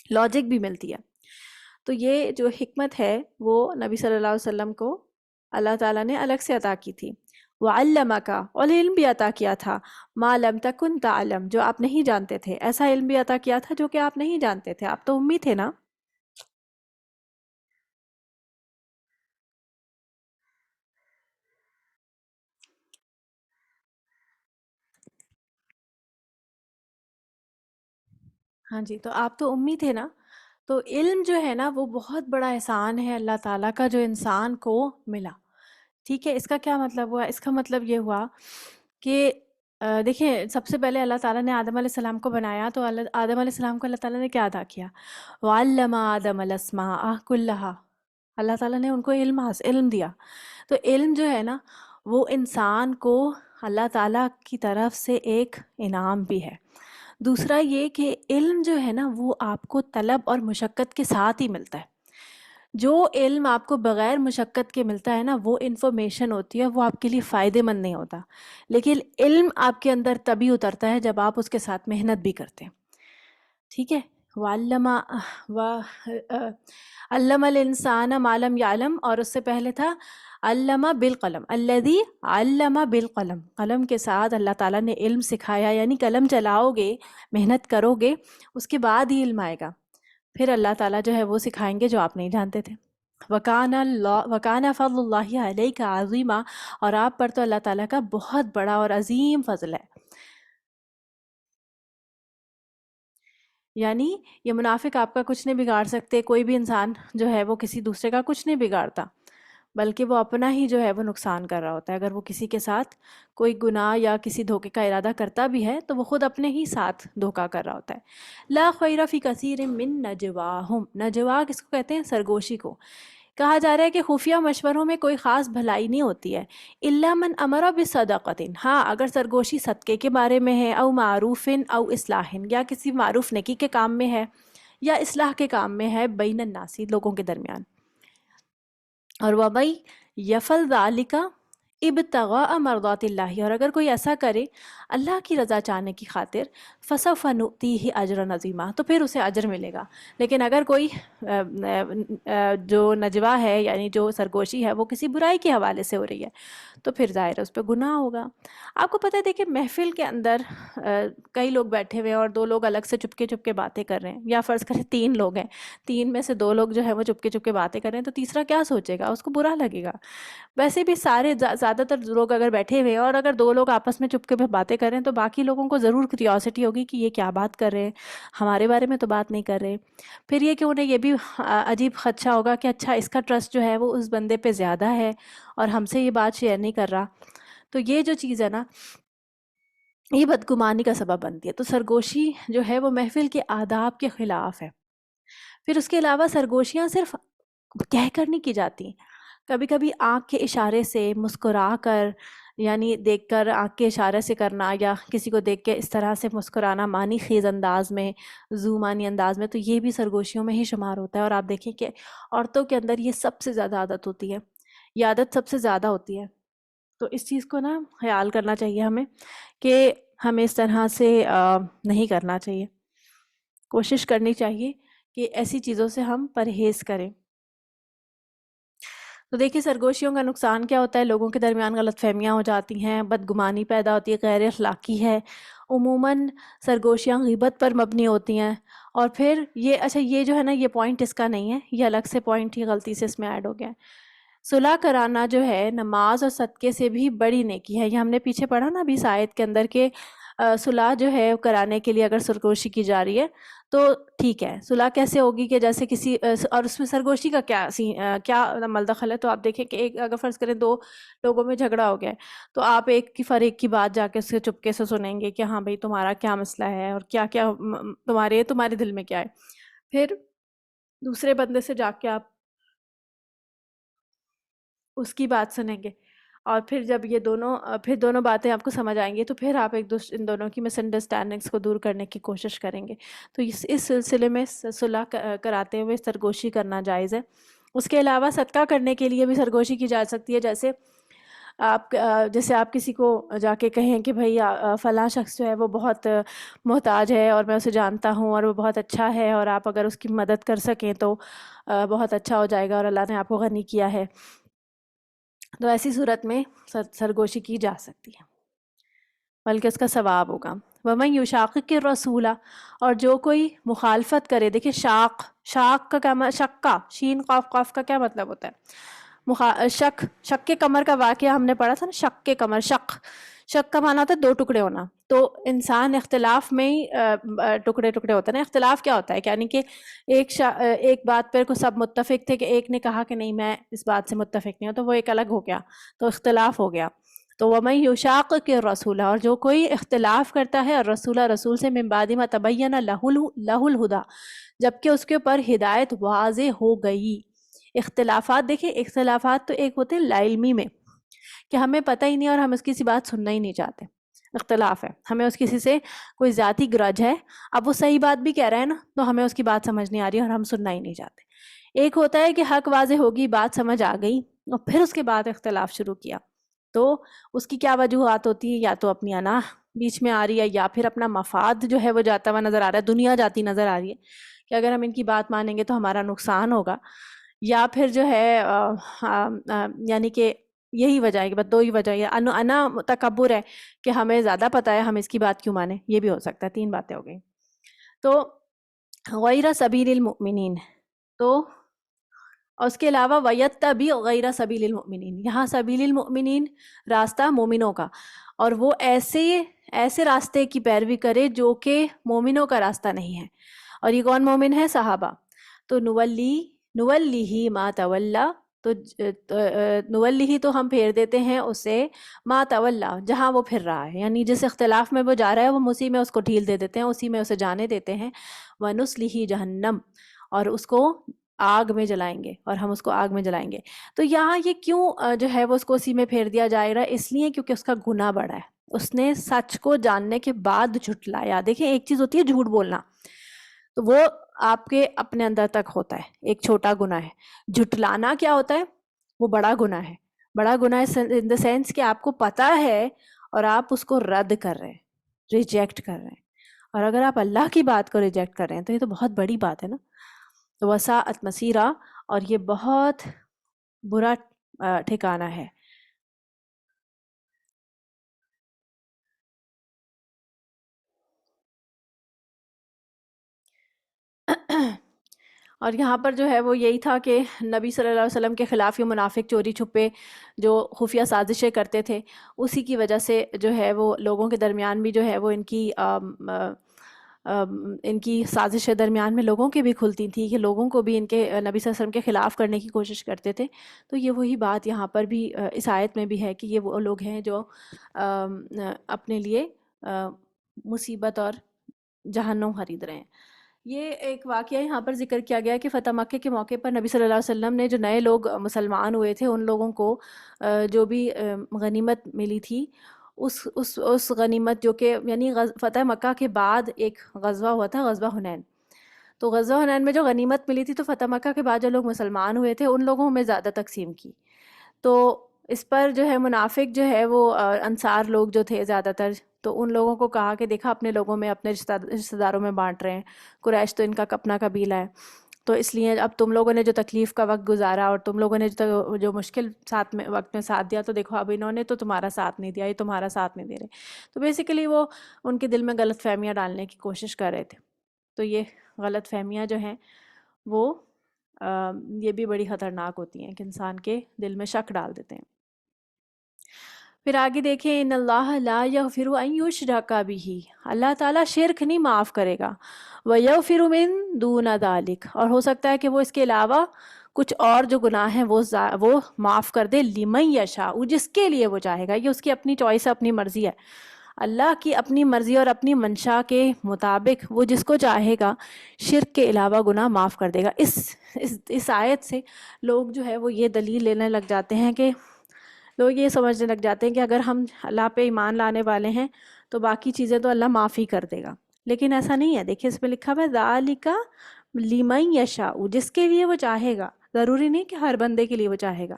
لاجک بھی ملتی ہے. تو یہ جو حکمت ہے وہ نبی صلی اللہ علیہ وسلم کو اللہ تعالیٰ نے الگ سے عطا کی تھی. وَعَلَّمَكَ، اور علم بھی عطا کیا تھا، مَا لَمْ تَكُنْ تَعْلَمْ، جو آپ نہیں جانتے تھے. ایسا علم بھی عطا کیا تھا جو کہ آپ نہیں جانتے تھے، آپ تو امی تھے نا. ہاں جی، تو آپ تو امی تھے نا. تو علم جو ہے نا وہ بہت بڑا احسان ہے اللہ تعالیٰ کا جو انسان کو ملا. ٹھیک ہے، اس کا کیا مطلب ہوا؟ اس کا مطلب یہ ہوا کہ دیکھیں، سب سے پہلے اللہ تعالیٰ نے آدم علیہ السلام کو بنایا، تو آدم علیہ السلام کو اللہ تعالیٰ نے کیا ادا کیا؟ وَعَلَّمَ آدَمَ الْأَسْمَاءَ كُلَّهَا، اللہ تعالیٰ نے ان کو علم دیا. تو علم جو ہے نا وہ انسان کو اللہ تعالیٰ کی طرف سے ایک انعام بھی ہے. دوسرا یہ کہ علم جو ہے نا وہ آپ کو طلب اور مشقت کے ساتھ ہی ملتا ہے. جو علم آپ کو بغیر مشقت کے ملتا ہے نا وہ انفارمیشن ہوتی ہے، وہ آپ کے لیے فائدے مند نہیں ہوتا. لیکن علم آپ کے اندر تبھی اترتا ہے جب آپ اس کے ساتھ محنت بھی کرتے ہیں. ٹھیک ہے، علم الانسان ما لم یعلم، اور اس سے پہلے تھا علم بالقلم، الذی علم بالقلم، قلم کے ساتھ اللہ تعالیٰ نے علم سکھایا. یعنی قلم چلاؤ گے، محنت کرو گے، اس کے بعد ہی علم آئے گا. پھر اللہ تعالیٰ جو ہے وہ سکھائیں گے جو آپ نہیں جانتے تھے. وَكَانَ فَضْلُ اللَّهِ عَلَيْكَ عَظِيمًا، اور آپ پر تو اللہ تعالیٰ کا بہت بڑا اور عظیم فضل ہے. یعنی یہ منافق آپ کا کچھ نہیں بگاڑ سکتے. کوئی بھی انسان جو ہے وہ کسی دوسرے کا کچھ نہیں بگاڑتا، بلکہ وہ اپنا ہی جو ہے وہ نقصان کر رہا ہوتا ہے. اگر وہ کسی کے ساتھ کوئی گناہ یا کسی دھوکے کا ارادہ کرتا بھی ہے تو وہ خود اپنے ہی ساتھ دھوکا کر رہا ہوتا ہے. لا خیر فی کثیر من نجواہم، نجوا کس کو کہتے ہیں؟ سرگوشی کو. کہا جا رہا ہے کہ خفیہ مشوروں میں کوئی خاص بھلائی نہیں ہوتی ہے. الا من امر بصدقۃ، ہاں اگر سرگوشی صدقے کے بارے میں ہے، او معروف او اصلاح، یا کسی معروف نیکی کے کام میں ہے، یا اصلاح کے کام میں ہے، بین الناس، لوگوں کے درمیان. اور وَمَن یفعل ذَلِکَ، ابتغاء مرضات اللہ، اور اگر کوئی ایسا کرے اللہ کی رضا چاہنے کی خاطر، فسوف نؤتیہ اجرا عظیما، تو پھر اسے اجر ملے گا۔ لیکن اگر کوئی جو نجوہ ہے یعنی جو سرگوشی ہے وہ کسی برائی کے حوالے سے ہو رہی ہے تو پھر ظاہر ہے اس پہ گناہ ہوگا۔ آپ کو پتہ ہے دیکھیں محفل کے اندر کئی لوگ بیٹھے ہوئے ہیں اور دو لوگ الگ سے چپکے چپکے باتیں کر رہے ہیں، یا فرض کریں تین لوگ ہیں، تین میں سے دو لوگ جو ہے وہ چپکے چپکے باتیں کر رہے ہیں، تو تیسرا کیا سوچے گا؟ اس کو برا لگے گا۔ ویسے بھی سارے زیادہ تر لوگ اگر بیٹھے ہوئے ہیں اور اگر دو لوگ آپس میں چپکے پہ باتیں کر رہے ہیں تو باقی لوگوں کو ضرور کیوریوسٹی ہوگی کہ یہ کیا بات کر رہے ہیں، ہمارے بارے میں تو بات نہیں کر رہے۔ پھر یہ کہ انہیں یہ بھی عجیب خدشہ ہوگا کہ اچھا اس کا ٹرسٹ جو ہے وہ اس بندے پہ زیادہ ہے اور ہم سے یہ بات شیئر نہیں کر رہا۔ تو یہ جو چیز ہے نا، یہ بدگمانی کا سبب بنتی ہے۔ تو سرگوشی جو ہے وہ محفل کے آداب کے خلاف ہے۔ پھر اس کے علاوہ سرگوشیاں صرف کہہ کر نہیں کی جاتی، کبھی کبھی آنکھ کے اشارے سے مسکرا کر، یعنی دیکھ کر آنکھ کے اشارے سے کرنا، یا کسی کو دیکھ کے اس طرح سے مسکرانا معنی خیز انداز میں، ذو معنی انداز میں، تو یہ بھی سرگوشیوں میں ہی شمار ہوتا ہے۔ اور آپ دیکھیں کہ عورتوں کے اندر یہ سب سے زیادہ عادت ہوتی ہے، یہ عادت سب سے زیادہ ہوتی ہے۔ تو اس چیز کو نا خیال کرنا چاہیے ہمیں کہ ہمیں اس طرح سے نہیں کرنا چاہیے، کوشش کرنی چاہیے کہ ایسی چیزوں سے ہم پرہیز کریں۔ تو دیکھیے سرگوشیوں کا نقصان کیا ہوتا ہے، لوگوں کے درمیان غلط فہمیاں ہو جاتی ہیں، بدگمانی پیدا ہوتی ہے، غیر اخلاقی ہے۔ عموماً سرگوشیاں غیبت پر مبنی ہوتی ہیں، اور پھر یہ اچھا یہ جو ہے نا، یہ پوائنٹ اس کا نہیں ہے، یہ الگ سے پوائنٹ ہی غلطی سے اس میں ایڈ ہو گیا ہے۔ صلح کرانا جو ہے نماز اور صدقے سے بھی بڑی نیکی ہے، یہ ہم نے پیچھے پڑھا نا ابھی اس آیت کے اندر کہ صلح جو ہے کرانے کے لیے اگر سرگوشی کی جا رہی ہے تو ٹھیک ہے۔ صلح کیسے ہوگی کہ جیسے کسی اور اس میں سرگوشی کا کیا عمل دخل ہے؟ تو آپ دیکھیں کہ ایک اگر فرض کریں دو لوگوں میں جھگڑا ہو گیا ہے تو آپ ایک کی فریق کی بات جا کے اس کے چپکے سے سنیں گے کہ ہاں بھئی تمہارا کیا مسئلہ ہے اور کیا کیا تمہارے دل میں کیا ہے۔ پھر دوسرے بندے سے جا کے آپ اس کی بات سنیں گے، اور پھر جب یہ دونوں باتیں آپ کو سمجھ آئیں گی تو پھر آپ ان دونوں کی مس انڈرسٹینڈنگس کو دور کرنے کی کوشش کریں گے۔ تو اس سلسلے میں صلح کراتے ہوئے سرگوشی کرنا جائز ہے۔ اس کے علاوہ صدقہ کرنے کے لیے بھی سرگوشی کی جا سکتی ہے، جیسے آپ کسی کو جا کے کہیں کہ بھئی فلاں شخص جو ہے وہ بہت محتاج ہے اور میں اسے جانتا ہوں اور وہ بہت اچھا ہے، اور آپ اگر اس کی مدد کر سکیں تو بہت اچھا ہو جائے گا اور اللہ نے آپ کو غنی کیا ہے، تو ایسی صورت میں سرگوشی کی جا سکتی ہے، بلکہ اس کا ثواب ہوگا۔ وَمَن يُشَاقِقِ الرَّسُولَ، اور جو کوئی مخالفت کرے، دیکھیں شاق کا کیا شقہ، شین قاف قاف کا کیا مطلب ہوتا ہے؟ شق کے کمر کا واقعہ ہم نے پڑھا تھا نا، شق کے کمر، شق کا معنی ہوتا ہے دو ٹکڑے ہونا۔ تو انسان اختلاف میں ہی ٹکڑے ٹکڑے ہوتا ہے نا۔ اختلاف کیا ہوتا ہے؟ یعنی کہ ایک بات پر کو سب متفق تھے کہ ایک نے کہا کہ نہیں میں اس بات سے متفق نہیں ہوں، تو وہ ایک الگ ہو گیا، تو اختلاف ہو گیا۔ تو وَمَن يُشَاقِقِ الرَّسُولَ، اور جو کوئی اختلاف کرتا ہے الرسول، رسول سے، من بعد ما تبین لہ الہدیٰ، جبکہ اس کے اوپر ہدایت واضح ہو گئی۔ اختلافات دیکھیں، اختلافات تو ایک ہوتے ہیں لا علمی میں کہ ہمیں پتہ ہی نہیں اور ہم اس کی سی بات سننا ہی نہیں چاہتے، اختلاف ہے، ہمیں اس کسی سے کوئی ذاتی گرج ہے، اب وہ صحیح بات بھی کہہ رہا ہے نا تو ہمیں اس کی بات سمجھ نہیں آ رہی اور ہم سننا ہی نہیں چاہتے۔ ایک ہوتا ہے کہ حق واضح ہوگی، بات سمجھ آ گئی اور پھر اس کے بعد اختلاف شروع کیا، تو اس کی کیا وجوہات ہوتی ہیں؟ یا تو اپنی انا بیچ میں آ رہی ہے، یا پھر اپنا مفاد جو ہے وہ جاتا ہوا نظر آ رہا ہے، دنیا جاتی نظر آ رہی ہے کہ اگر ہم ان کی بات مانیں گے تو ہمارا نقصان ہوگا، یا پھر جو ہے یعنی کہ یہی وجہ ہے کہ بس دو ہی وجہ ہے، انا تکبر ہے کہ ہمیں زیادہ پتہ ہے ہم اس کی بات کیوں مانیں، یہ بھی ہو سکتا ہے۔ تین باتیں ہو گئیں۔ تو غیر سبیل المؤمنین، تو اور اس کے علاوہ وَيَتَّبِعْ غَيْرَ سَبِيلِ الْمُؤْمِنِينَ، یہاں سبیل المؤمنین راستہ مومنوں کا، اور وہ ایسے راستے کی پیروی کرے جو کہ مومنوں کا راستہ نہیں ہے۔ اور یہ کون مومن ہے؟ صحابہ۔ تو نولیہ ما تولی، تو نولیہ تو ہم پھیر دیتے ہیں اسے ما تولی، جہاں وہ پھر رہا ہے، یعنی جس اختلاف میں وہ جا رہا ہے وہ اسی میں اس کو ڈھیل دے دیتے ہیں، اسی میں اسے جانے دیتے ہیں۔ وَنُصْلِهِ جہنم، اور اس کو آگ میں جلائیں گے، اور ہم اس کو آگ میں جلائیں گے۔ تو یہاں یہ کیوں جو ہے وہ اس کو اسی میں پھیر دیا جائے گا؟ اس لیے کیونکہ اس کا گناہ بڑا ہے، اس نے سچ کو جاننے کے بعد جھٹلایا۔ دیکھیں ایک چیز ہوتی ہے جھوٹ بولنا، تو وہ آپ کے اپنے اندر تک ہوتا ہے، ایک چھوٹا گناہ ہے۔ جھٹلانا کیا ہوتا ہے؟ وہ بڑا گناہ ہے۔ بڑا گناہ ان دا سینس کہ آپ کو پتہ ہے اور آپ اس کو رد کر رہے ہیں، ریجیکٹ کر رہے ہیں. اور اگر آپ اللہ کی بات کو ریجیکٹ کر رہے ہیں تو یہ تو بہت بڑی بات ہے نا. وساعت مسیرہ، اور یہ بہت برا ٹھکانہ ہے. اور یہاں پر جو ہے وہ یہی تھا کہ نبی صلی اللہ علیہ وسلم کے خلاف یہ منافق چوری چھپے جو خفیہ سازشیں کرتے تھے، اسی کی وجہ سے جو ہے وہ لوگوں کے درمیان بھی جو ہے وہ ان کی سازشیں درمیان میں لوگوں کی بھی کھلتی تھیں کہ لوگوں کو بھی ان کے نبی صلی اللہ علیہ وسلم کے خلاف کرنے کی کوشش کرتے تھے. تو یہ وہی بات یہاں پر بھی اس آیت میں بھی ہے کہ یہ وہ لوگ ہیں جو اپنے لیے مصیبت اور جہنم خرید رہے ہیں. یہ ایک واقعہ یہاں پر ذکر کیا گیا کہ فتح مکہ کے موقع پر نبی صلی اللہ علیہ وسلم نے جو نئے لوگ مسلمان ہوئے تھے ان لوگوں کو جو بھی غنیمت ملی تھی، اس غنیمت جو کہ یعنی فتح مکہ کے بعد ایک غزوہ ہوا تھا، غزوہ حنین. تو غزوہ حنین میں جو غنیمت ملی تھی تو فتح مکہ کے بعد جو لوگ مسلمان ہوئے تھے ان لوگوں میں زیادہ تقسیم کی. تو اس پر جو ہے منافق جو ہے وہ انصار لوگ جو تھے زیادہ تر، تو ان لوگوں کو کہا کہ دیکھا اپنے لوگوں میں اپنے رشتہ داروں میں بانٹ رہے ہیں، قریش تو ان کا اپنا قبیلہ ہے، تو اس لیے اب تم لوگوں نے جو تکلیف کا وقت گزارا اور تم لوگوں نے جو مشکل ساتھ میں وقت میں ساتھ دیا، تو دیکھو اب انہوں نے تو تمہارا ساتھ نہیں دیا، یہ تمہارا ساتھ نہیں دے رہے. تو بیسیکلی وہ ان کے دل میں غلط فہمیاں ڈالنے کی کوشش کر رہے تھے. تو یہ غلط فہمیاں جو ہیں وہ یہ بھی بڑی خطرناک ہوتی ہیں کہ انسان کے دل میں شک ڈال دیتے ہیں. پھر آگے دیکھیں، ان اللہ لا یغفر ان یشرک بہ، اللہ تعالیٰ شرک نہیں معاف کرے گا. ویغفر من دون ذلک، اور ہو سکتا ہے کہ وہ اس کے علاوہ کچھ اور جو گناہ ہیں وہ معاف کر دے. لمن یشاء، جس کے لیے وہ چاہے گا. یہ اس کی اپنی چوائس ہے، اپنی مرضی ہے. اللہ کی اپنی مرضی اور اپنی منشا کے مطابق وہ جس کو چاہے گا شرک کے علاوہ گناہ معاف کر دے گا. اس آیت سے لوگ جو ہے وہ یہ دلیل لینے لگ جاتے ہیں کہ لوگ یہ سمجھنے لگ جاتے ہیں کہ اگر ہم اللہ پہ ایمان لانے والے ہیں تو باقی چیزیں تو اللہ معاف ہی کر دے گا. لیکن ایسا نہیں ہے. دیکھیں اس میں لکھا ہوا ہے ذالک لمن یشاء، جس کے لیے وہ چاہے گا. ضروری نہیں کہ ہر بندے کے لیے وہ چاہے گا.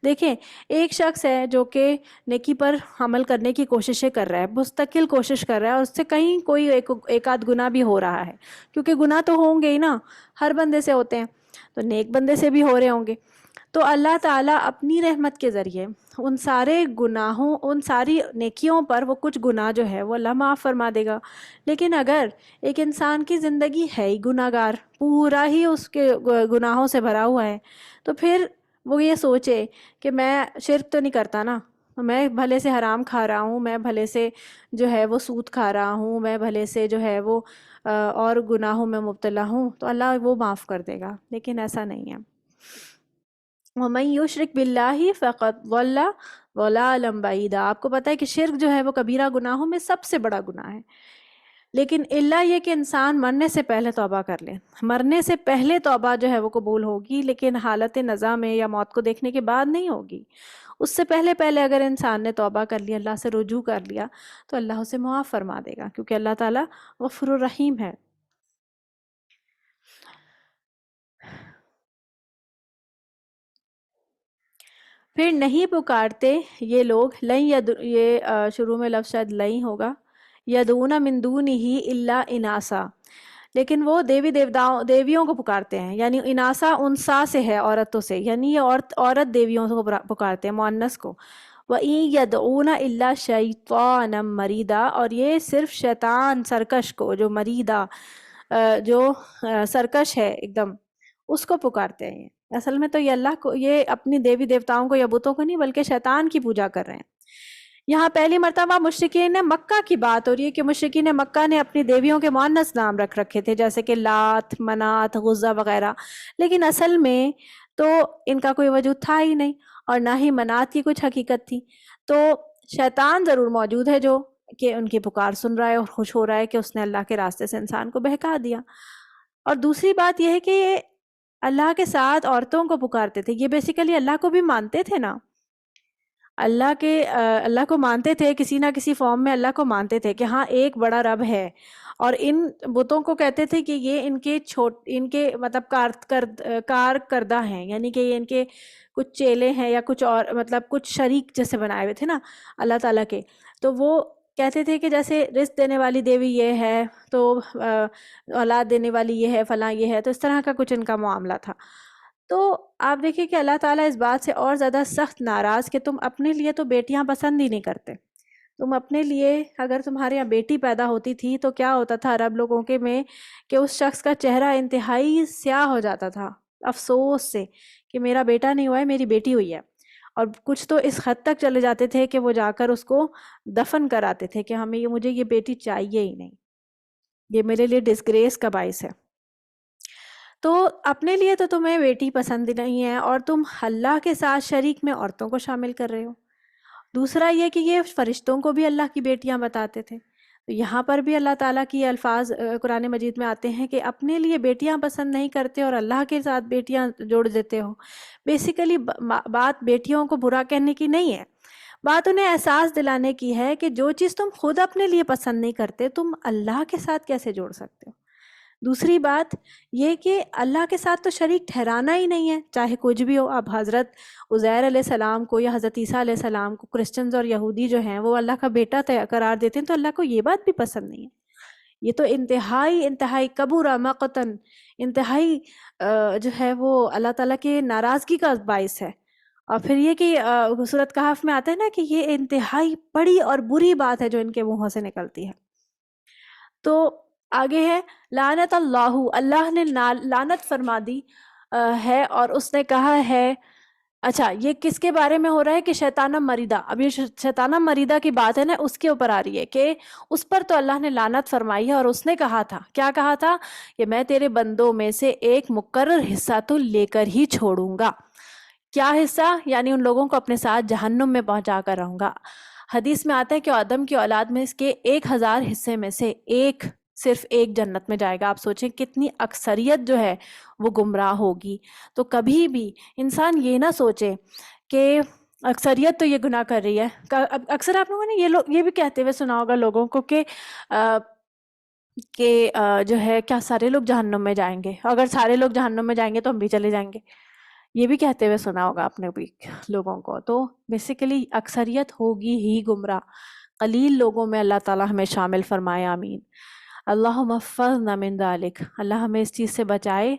دیکھیں ایک شخص ہے جو کہ نیکی پر عمل کرنے کی کوششیں کر رہا ہے، مستقل کوشش کر رہا ہے، اور اس سے کہیں کوئی ایک آدھ گناہ بھی ہو رہا ہے، کیونکہ گناہ تو ہوں گے ہی نا، ہر بندے سے ہوتے ہیں، تو نیک بندے سے بھی ہو رہے ہوں گے. تو اللہ تعالیٰ اپنی رحمت کے ذریعے ان سارے گناہوں، ان ساری نیکیوں پر وہ کچھ گناہ جو ہے وہ اللہ معاف فرما دے گا. لیکن اگر ایک انسان کی زندگی ہے ہی گناہ گار، پورا ہی اس کے گناہوں سے بھرا ہوا ہے، تو پھر وہ یہ سوچے کہ میں شرک تو نہیں کرتا نا، میں بھلے سے حرام کھا رہا ہوں، میں بھلے سے جو ہے وہ سود کھا رہا ہوں، میں بھلے سے جو ہے وہ اور گناہوں میں مبتلا ہوں، تو اللہ وہ معاف کر دے گا. لیکن ایسا نہیں ہے. وَمَن يُشْرِكْ بِاللَّهِ فَقَدْ ضَلَّ ضَلَالًا بَعِيدًا. آپ کو پتہ ہے کہ شرک جو ہے وہ کبیرہ گناہوں میں سب سے بڑا گناہ ہے. لیکن الا یہ کہ انسان مرنے سے پہلے توبہ کر لے. مرنے سے پہلے توبہ جو ہے وہ قبول ہوگی، لیکن حالت نزا میں یا موت کو دیکھنے کے بعد نہیں ہوگی. اس سے پہلے اگر انسان نے توبہ کر لیا، اللہ سے رجوع کر لیا، تو اللہ اسے معاف فرما دے گا، کیونکہ اللہ تعالیٰ غفور الرحیم ہے. پھر نہیں پکارتے یہ لوگ، یہ شروع میں لفظ شاید لئی ہوگا، یدعون من دونہ الا اناسا، لیکن وہ دیویوں کو پکارتے ہیں. یعنی اناسا انسا سے ہے، عورتوں سے، یعنی یہ عورت دیویوں کو پکارتے ہیں، مؤنث کو. وَإِن يَدْعُونَ إِلَّا شَيْطَانًا مَرِيدًا، اور یہ صرف شیطان سرکش کو، جو مریدہ جو سرکش ہے ایک دم، اس کو پکارتے ہیں. اصل میں تو یہ اللہ کو، یہ اپنی دیوی دیوتاؤں کو یا بتوں کو نہیں بلکہ شیطان کی پوجا کر رہے ہیں. یہاں پہلی مرتبہ مشرکین مکہ کی بات ہو رہی ہے کہ مشرکین مکہ نے اپنی دیویوں کے مؤنث نام رکھ رکھے تھے، جیسے کہ لات، منات، غزہ وغیرہ. لیکن اصل میں تو ان کا کوئی وجود تھا ہی نہیں، اور نہ ہی منات کی کچھ حقیقت تھی. تو شیطان ضرور موجود ہے جو کہ ان کی پکار سن رہا ہے اور خوش ہو رہا ہے کہ اس نے اللہ کے راستے سے انسان کو بہکا دیا. اور دوسری بات یہ ہے کہ یہ اللہ کے ساتھ عورتوں کو پکارتے تھے. یہ بیسیکلی اللہ کو بھی مانتے تھے نا. اللہ کو مانتے تھے، کسی نہ کسی فارم میں اللہ کو مانتے تھے کہ ہاں ایک بڑا رب ہے، اور ان بتوں کو کہتے تھے کہ یہ ان کے مطلب کار کردہ ہیں، یعنی کہ یہ ان کے کچھ چیلے ہیں یا کچھ اور مطلب کچھ شریک جیسے بنائے ہوئے تھے نا اللہ تعالیٰ کے. تو وہ کہتے تھے کہ جیسے رزق دینے والی دیوی یہ ہے تو اولاد دینے والی یہ ہے، فلاں یہ ہے، تو اس طرح کا کچھ ان کا معاملہ تھا. تو آپ دیکھیں کہ اللہ تعالیٰ اس بات سے اور زیادہ سخت ناراض کہ تم اپنے لیے تو بیٹیاں پسند ہی نہیں کرتے. تم اپنے لیے اگر تمہارے یہاں بیٹی پیدا ہوتی تھی تو کیا ہوتا تھا عرب لوگوں کے میں کہ اس شخص کا چہرہ انتہائی سیاہ ہو جاتا تھا افسوس سے کہ میرا بیٹا نہیں ہوا ہے، میری بیٹی ہوئی ہے. اور کچھ تو اس حد تک چلے جاتے تھے کہ وہ جا کر اس کو دفن کراتے تھے کہ مجھے یہ بیٹی چاہیے ہی نہیں، یہ میرے لیے ڈسگریس کا باعث ہے. تو اپنے لیے تو تمہیں بیٹی پسند نہیں ہے، اور تم اللہ کے ساتھ شریک میں عورتوں کو شامل کر رہے ہو. دوسرا یہ کہ یہ فرشتوں کو بھی اللہ کی بیٹیاں بتاتے تھے. تو یہاں پر بھی اللہ تعالیٰ کی الفاظ قرآن مجید میں آتے ہیں کہ اپنے لیے بیٹیاں پسند نہیں کرتے اور اللہ کے ساتھ بیٹیاں جوڑ دیتے ہو. بیسیکلی بات بیٹیوں کو برا کہنے کی نہیں ہے، بات انہیں احساس دلانے کی ہے کہ جو چیز تم خود اپنے لیے پسند نہیں کرتے تم اللہ کے ساتھ کیسے جوڑ سکتے ہو. دوسری بات یہ کہ اللہ کے ساتھ تو شریک ٹھہرانا ہی نہیں ہے، چاہے کچھ بھی ہو. اب حضرت عزیر علیہ السلام کو یا حضرت عیسیٰ علیہ السلام کو کرسچنز اور یہودی جو ہیں وہ اللہ کا بیٹا قرار دیتے ہیں، تو اللہ کو یہ بات بھی پسند نہیں ہے. یہ تو انتہائی کبورہ مقتن، انتہائی جو ہے وہ اللہ تعالیٰ کے ناراضگی کا باعث ہے. اور پھر یہ کہ سورۃ کہف میں آتا ہے نا کہ یہ انتہائی بڑی اور بری بات ہے جو ان کے منہوں سے نکلتی ہے. تو آگے ہے لعنت اللہ نے لعنت فرما دی ہے، اور اس نے کہا ہے. اچھا یہ کس کے بارے میں ہو رہا ہے کہ شیطانہ مریدہ، اب یہ شیطانہ مریدہ کی بات ہے نا اس کے اوپر آ رہی ہے کہ اس پر تو اللہ نے لعنت فرمائی ہے، اور اس نے کہا تھا، کیا کہا تھا کہ میں تیرے بندوں میں سے ایک مقرر حصہ تو لے کر ہی چھوڑوں گا. کیا حصہ؟ یعنی ان لوگوں کو اپنے ساتھ جہنم میں پہنچا کر رہوں گا. حدیث میں آتا ہے کہ آدم کی اولاد میں اس کے 1000 حصے میں سے صرف ایک جنت میں جائے گا. آپ سوچیں کتنی اکثریت جو ہے وہ گمراہ ہوگی. تو کبھی بھی انسان یہ نہ سوچے کہ اکثریت تو یہ گناہ کر رہی ہے. اکثر آپ لوگوں نے یہ بھی کہتے ہوئے سنا ہوگا لوگوں کو کہ جو ہے کیا سارے لوگ جہنم میں جائیں گے، اگر سارے لوگ جہنم میں جائیں گے تو ہم بھی چلے جائیں گے. یہ بھی کہتے ہوئے سنا ہوگا آپ نے بھی لوگوں کو. تو بیسیکلی اکثریت ہوگی ہی گمراہ، قلیل لوگوں میں اللہ تعالیٰ ہمیں شامل فرمائے. آمین. اللہم احفظنا من ذالک، اللہ ہمیں اس چیز سے بچائے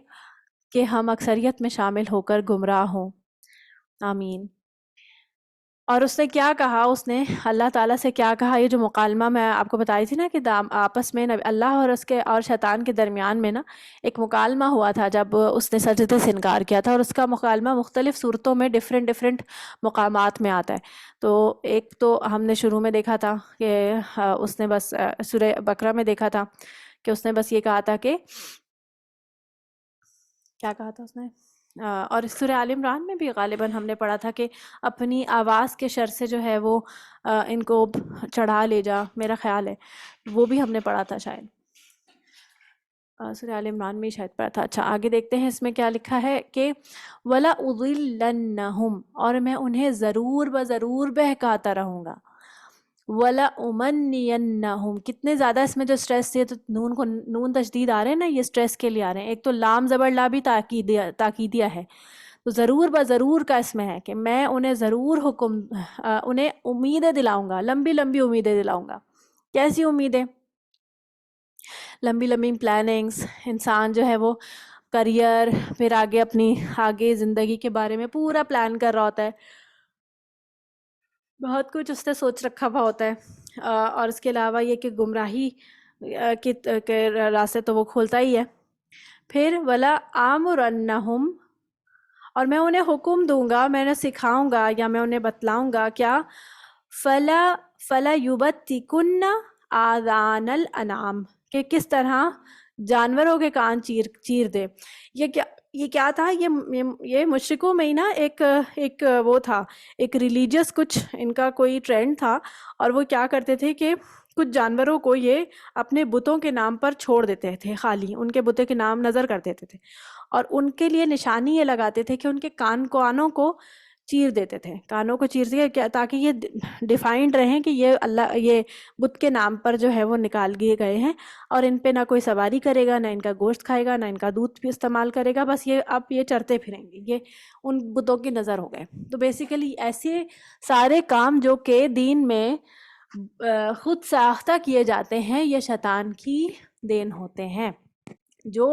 کہ ہم اکثریت میں شامل ہو کر گمراہ ہوں. آمین. اور اس نے کیا کہا، اس نے اللہ تعالیٰ سے کیا کہا، یہ جو مکالمہ میں آپ کو بتائی تھی نا کہ آپس میں اللہ اور اس کے اور شیطان کے درمیان میں نا ایک مکالمہ ہوا تھا جب اس نے سجدے سے انکار کیا تھا. اور اس کا مکالمہ مختلف صورتوں میں ڈیفرنٹ مقامات میں آتا ہے. تو ایک تو ہم نے شروع میں دیکھا تھا کہ اس نے بس سورہ بقرہ میں دیکھا تھا کہ اس نے بس یہ کہا تھا کہ کیا کہا تھا اس نے، اور سورہ آل عمران میں بھی غالباً ہم نے پڑھا تھا کہ اپنی آواز کے شر سے جو ہے وہ ان کو چڑھا لے جا، میرا خیال ہے وہ بھی ہم نے پڑھا تھا شاید سورہ آل عمران میں شاید پڑھا تھا. اچھا آگے دیکھتے ہیں اس میں کیا لکھا ہے کہ وَلَأُضِلَّنَّهُمْ، اور میں انہیں ضرور بضرور بہکاتا رہوں گا. وَلَأُمَنِّيَنَّهُمْ، کتنے زیادہ اس میں جو سٹریس ہے، تو نون تشدید آ رہے ہیں نا، یہ سٹریس کے لیے آ رہے ہیں. ایک تو لام زبر لا بھی تاکیدیہ ہے، تو ضرور بضرور کا اس میں ہے کہ میں انہیں ضرور انہیں امیدیں دلاؤں گا، لمبی لمبی امیدیں دلاؤں گا. کیسی امیدیں؟ لمبی لمبی پلاننگز. انسان جو ہے وہ کریئر، پھر آگے زندگی کے بارے میں پورا پلان کر رہا ہوتا ہے، بہت کچھ اس نے سوچ رکھا ہوا ہوتا ہے. اور اس کے علاوہ یہ کہ گمراہی کے راستے تو وہ کھولتا ہی ہے. پھر وَلَآمُرَنَّهُمْ، اور میں انہیں حکم دوں گا، میں انہیں سکھاؤں گا یا میں انہیں بتلاؤں گا کیا، فَلَا يُبَتِّكُنَّ آذَانَ الْأَنْعَامِ، کہ کس طرح جانوروں کے کان چیر دے. یہ کیا تھا، یہ مشرکوں میں ہی نا ایک وہ تھا، ایک ریلیجیس کچھ ان کا کوئی ٹرینڈ تھا، اور وہ کیا کرتے تھے کہ کچھ جانوروں کو یہ اپنے بتوں کے نام پر چھوڑ دیتے تھے، خالی ان کے بتوں کے نام نظر کر دیتے تھے، اور ان کے لیے نشانی یہ لگاتے تھے کہ ان کے کانوں کو چیر دیتے تھے، کانوں کو چیر کے تاکہ یہ ڈیفائنڈ رہیں کہ یہ اللہ، یہ بت کے نام پر جو ہے وہ نکال دیے گئے ہیں، اور ان پہ نہ کوئی سواری کرے گا، نہ ان کا گوشت کھائے گا، نہ ان کا دودھ بھی استعمال کرے گا، بس یہ اب یہ چرتے پھریں گے، یہ ان بتوں کی نظر ہو گئے۔ تو بیسیکلی ایسے سارے کام جو کہ دین میں خود ساختہ کیے جاتے ہیں، یہ شیطان کی دین ہوتے ہیں۔ جو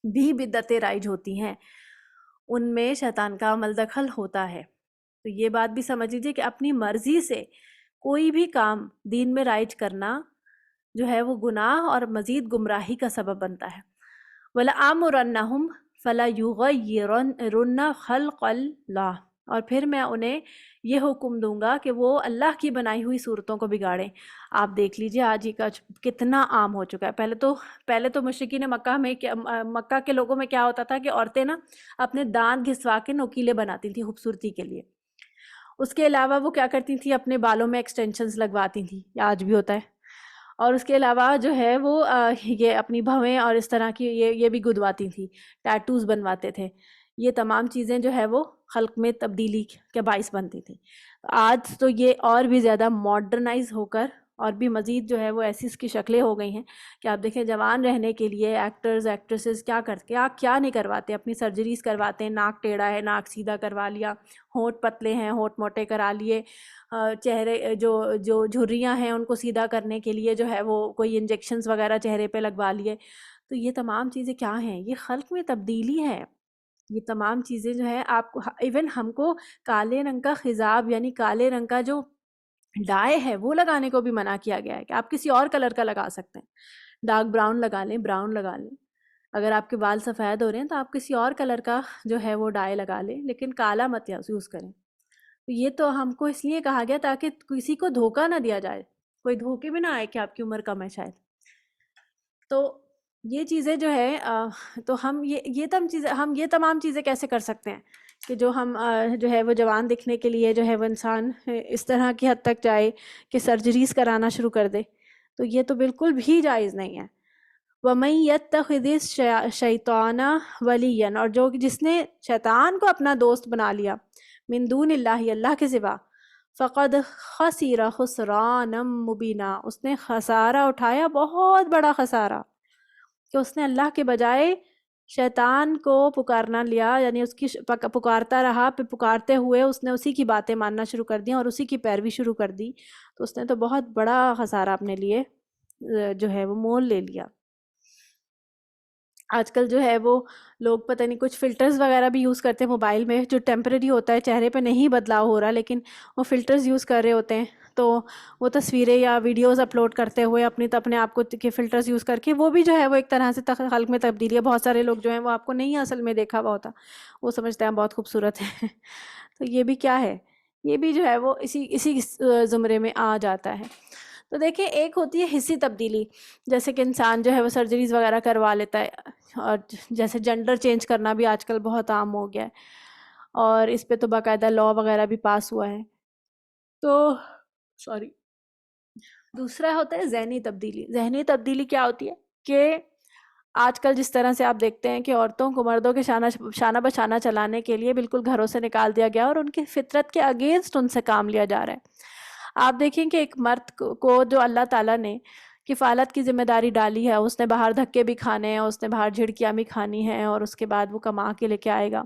بھی بدعتیں رائج ہوتی ہیں ان میں شیطان کا عمل دخل ہوتا ہے۔ تو یہ بات بھی سمجھ لیجیے کہ اپنی مرضی سے کوئی بھی کام دین میں رائج کرنا جو ہے وہ گناہ اور مزید گمراہی کا سبب بنتا ہے۔ وَلَآمُرَنَّهُمْ فَلَيُغَيِّرُنَّ خَلْقَ اللَّهِ، اور پھر میں انہیں یہ حکم دوں گا کہ وہ اللہ کی بنائی ہوئی صورتوں کو بگاڑیں۔ آپ دیکھ لیجئے آج ہی کا کتنا عام ہو چکا ہے۔ پہلے تو مشرکین مکہ کے لوگوں میں کیا ہوتا تھا کہ عورتیں نا اپنے دانت گھسوا کے نوکیلے بناتی تھیں خوبصورتی کے لیے۔ اس کے علاوہ وہ کیا کرتی تھیں، اپنے بالوں میں ایکسٹینشنز لگواتی تھیں، یا آج بھی ہوتا ہے۔ اور اس کے علاوہ جو ہے وہ یہ اپنی بھویں اور اس طرح کی یہ بھی گدواتی تھیں، ٹیٹوز بنواتے تھے۔ یہ تمام چیزیں جو ہے وہ خلق میں تبدیلی کے باعث بنتی تھیں۔ آج تو یہ اور بھی زیادہ ماڈرنائز ہو کر اور بھی مزید جو ہے وہ ایسی اس کی شکلیں ہو گئی ہیں کہ آپ دیکھیں جوان رہنے کے لیے ایکٹرز ایکٹریسز کیا نہیں کرواتے، اپنی سرجریز کرواتے ہیں، ناک ٹیڑھا ہے ناک سیدھا کروا لیا، ہونٹ پتلے ہیں ہونٹ موٹے کرا لیے، چہرے جو جھریاں ہیں ان کو سیدھا کرنے کے لیے جو ہے وہ کوئی انجیکشنز وغیرہ چہرے پہ لگوا لیے۔ تو یہ تمام چیزیں کیا ہیں، یہ خلق میں تبدیلی ہے۔ یہ تمام چیزیں جو ہے آپ کو ایون ہم کو کالے رنگ کا خضاب یعنی کالے رنگ کا جو ڈائی ہے وہ لگانے کو بھی منع کیا گیا ہے کہ آپ کسی اور کلر کا لگا سکتے ہیں، ڈارک براؤن لگا لیں، براؤن لگا لیں۔ اگر آپ کے بال سفید ہو رہے ہیں تو آپ کسی اور کلر کا جو ہے وہ ڈائی لگا لیں، لیکن کالا مت یوز کریں۔ یہ تو ہم کو اس لیے کہا گیا تاکہ کسی کو دھوکہ نہ دیا جائے، کوئی دھوکے میں نہ آئے کہ آپ کی عمر کم ہے شاید۔ تو یہ چیزیں جو ہے تو ہم یہ تمام چیزیں کیسے کر سکتے ہیں کہ جو ہم جو ہے وہ جوان دکھنے کے لیے جو ہے وہ انسان اس طرح کی حد تک جائے کہ سرجریز کرانا شروع کر دے، تو یہ تو بالکل بھی جائز نہیں ہے۔ وَمَن يَتَّخِذِ الشَّيْطَانَ وَلِيًّا، اور جس نے شیطان کو اپنا دوست بنا لیا، من دون اللہ، اللہ کے سوا، فقد خسر خسرانا مبینا، اس نے خسارہ اٹھایا بہت بڑا خسارہ، کہ اس نے اللہ کے بجائے شیطان کو پکارنا لیا، یعنی اس کی پکارتا رہا، پھر پکارتے ہوئے اس نے اسی کی باتیں ماننا شروع کر دی اور اسی کی پیروی شروع کر دی، تو اس نے تو بہت بڑا خسارہ اپنے لیے جو ہے وہ مول لے لیا۔ آج کل جو ہے وہ لوگ پتہ نہیں کچھ فلٹرز وغیرہ بھی یوز کرتے ہیں موبائل میں، جو ٹیمپریری ہوتا ہے، چہرے پہ نہیں بدلاؤ ہو رہا لیکن وہ فلٹرز یوز کر رہے ہوتے ہیں، تو وہ تصویریں یا ویڈیوز اپلوڈ کرتے ہوئے اپنے آپ کو کے فلٹرز یوز کر کے وہ بھی جو ہے وہ ایک طرح سے خلق میں تبدیلی ہے۔ بہت سارے لوگ جو ہیں وہ آپ کو نہیں اصل میں دیکھا ہوا ہوتا، وہ سمجھتے ہیں بہت خوبصورت ہے تو یہ بھی کیا ہے، یہ بھی جو ہے وہ اسی زمرے میں آ جاتا ہے۔ تو دیکھیں ایک ہوتی ہے حصی تبدیلی، جیسے کہ انسان جو ہے وہ سرجریز وغیرہ کروا لیتا ہے، اور جیسے جنڈر چینج کرنا بھی آج کل بہت عام ہو گیا ہے، اور اس پہ تو باقاعدہ لاء وغیرہ بھی پاس ہوا ہے۔ تو دوسرا ہوتا ہے ذہنی تبدیلی۔ ذہنی تبدیلی کیا ہوتی ہے کہ آج کل جس طرح سے آپ دیکھتے ہیں کہ عورتوں کو مردوں کے شانہ بشانہ چلانے کے لیے بالکل گھروں سے نکال دیا گیا اور ان کی فطرت کے اگینسٹ ان سے کام لیا جا رہا ہے۔ آپ دیکھیں کہ ایک مرد کو جو اللہ تعالیٰ نے کفالت کی ذمہ داری ڈالی ہے، اس نے باہر دھکے بھی کھانے ہیں، اس نے باہر جھڑکیاں بھی کھانی ہیں، اور اس کے بعد وہ کما کے لے کے آئے گا،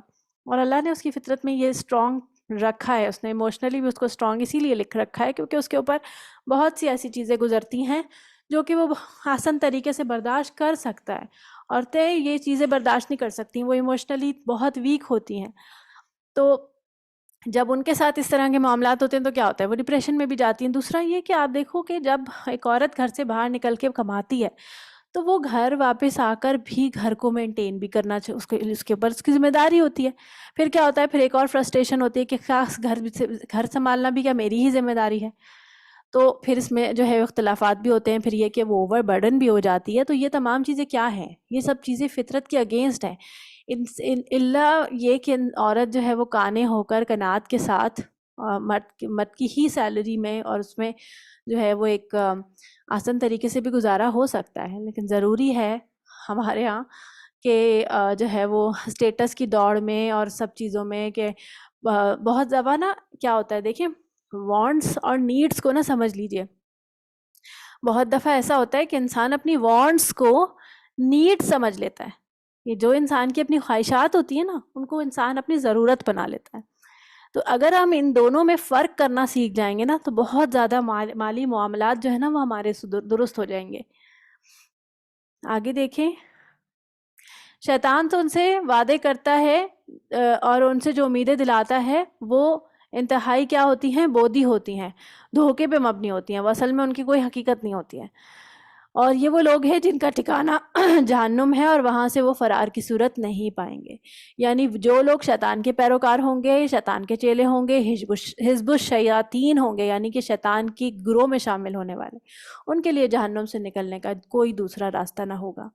اور اللہ نے اس کی فطرت میں یہ اسٹرانگ رکھا ہے، اس نے ایموشنلی بھی اس کو اسٹرانگ اسی لیے لکھ رکھا ہے کیونکہ اس کے اوپر بہت سی ایسی چیزیں گزرتی ہیں جو کہ وہ آسان طریقے سے برداشت کر سکتا ہے۔ عورتیں یہ چیزیں برداشت نہیں کر سکتی، وہ ایموشنلی بہت ویک ہوتی ہیں، تو جب ان کے ساتھ اس طرح کے معاملات ہوتے ہیں تو کیا ہوتا ہے، وہ ڈپریشن میں بھی جاتی ہیں۔ دوسرا یہ کہ آپ دیکھو کہ جب ایک عورت گھر سے باہر نکل کے کماتی ہے تو وہ گھر واپس آ کر بھی گھر کو مینٹین بھی کرنا اس کے اوپر اس کی ذمہ داری ہوتی ہے۔ پھر کیا ہوتا ہے، پھر ایک اور فرسٹریشن ہوتی ہے کہ خاص گھر سنبھالنا بھی کیا میری ہی ذمہ داری ہے، تو پھر اس میں جو ہے اختلافات بھی ہوتے ہیں، پھر یہ کہ وہ اوور برڈن بھی ہو جاتی ہے۔ تو یہ تمام چیزیں کیا ہیں، یہ سب چیزیں فطرت کے اگینسٹ ہیں، اللہ یہ کہ عورت جو ہے وہ کانے ہو کر قناعت کے ساتھ مرد کی ہی سیلری میں اور اس میں جو ہے وہ ایک آسان طریقے سے بھی گزارا ہو سکتا ہے، لیکن ضروری ہے ہمارے ہاں کہ جو ہے وہ اسٹیٹس کی دوڑ میں اور سب چیزوں میں کہ بہت دفعہ نا کیا ہوتا ہے، دیکھیں وانٹس اور نیڈس کو نا سمجھ لیجئے، بہت دفعہ ایسا ہوتا ہے کہ انسان اپنی وانٹس کو نیڈ سمجھ لیتا ہے. یہ جو انسان کی اپنی خواہشات ہوتی ہیں نا، ان کو انسان اپنی ضرورت بنا لیتا ہے. تو اگر ہم ان دونوں میں فرق کرنا سیکھ جائیں گے نا، تو بہت زیادہ مالی معاملات جو ہے نا وہ ہمارے درست ہو جائیں گے. آگے دیکھیں، شیطان تو ان سے وعدے کرتا ہے اور ان سے جو امیدیں دلاتا ہے وہ انتہائی کیا ہوتی ہیں، بودی ہوتی ہیں، دھوکے پہ مبنی ہوتی ہیں، وہ اصل میں ان کی کوئی حقیقت نہیں ہوتی ہے. اور یہ وہ لوگ ہیں جن کا ٹھکانہ جہنم ہے، اور وہاں سے وہ فرار کی صورت نہیں پائیں گے. یعنی جو لوگ شیطان کے پیروکار ہوں گے، شیطان کے چیلے ہوں گے، حزب الشیاطین ہوں گے، یعنی کہ شیطان کی گروہ میں شامل ہونے والے، ان کے لیے جہنم سے نکلنے کا کوئی دوسرا راستہ نہ ہوگا.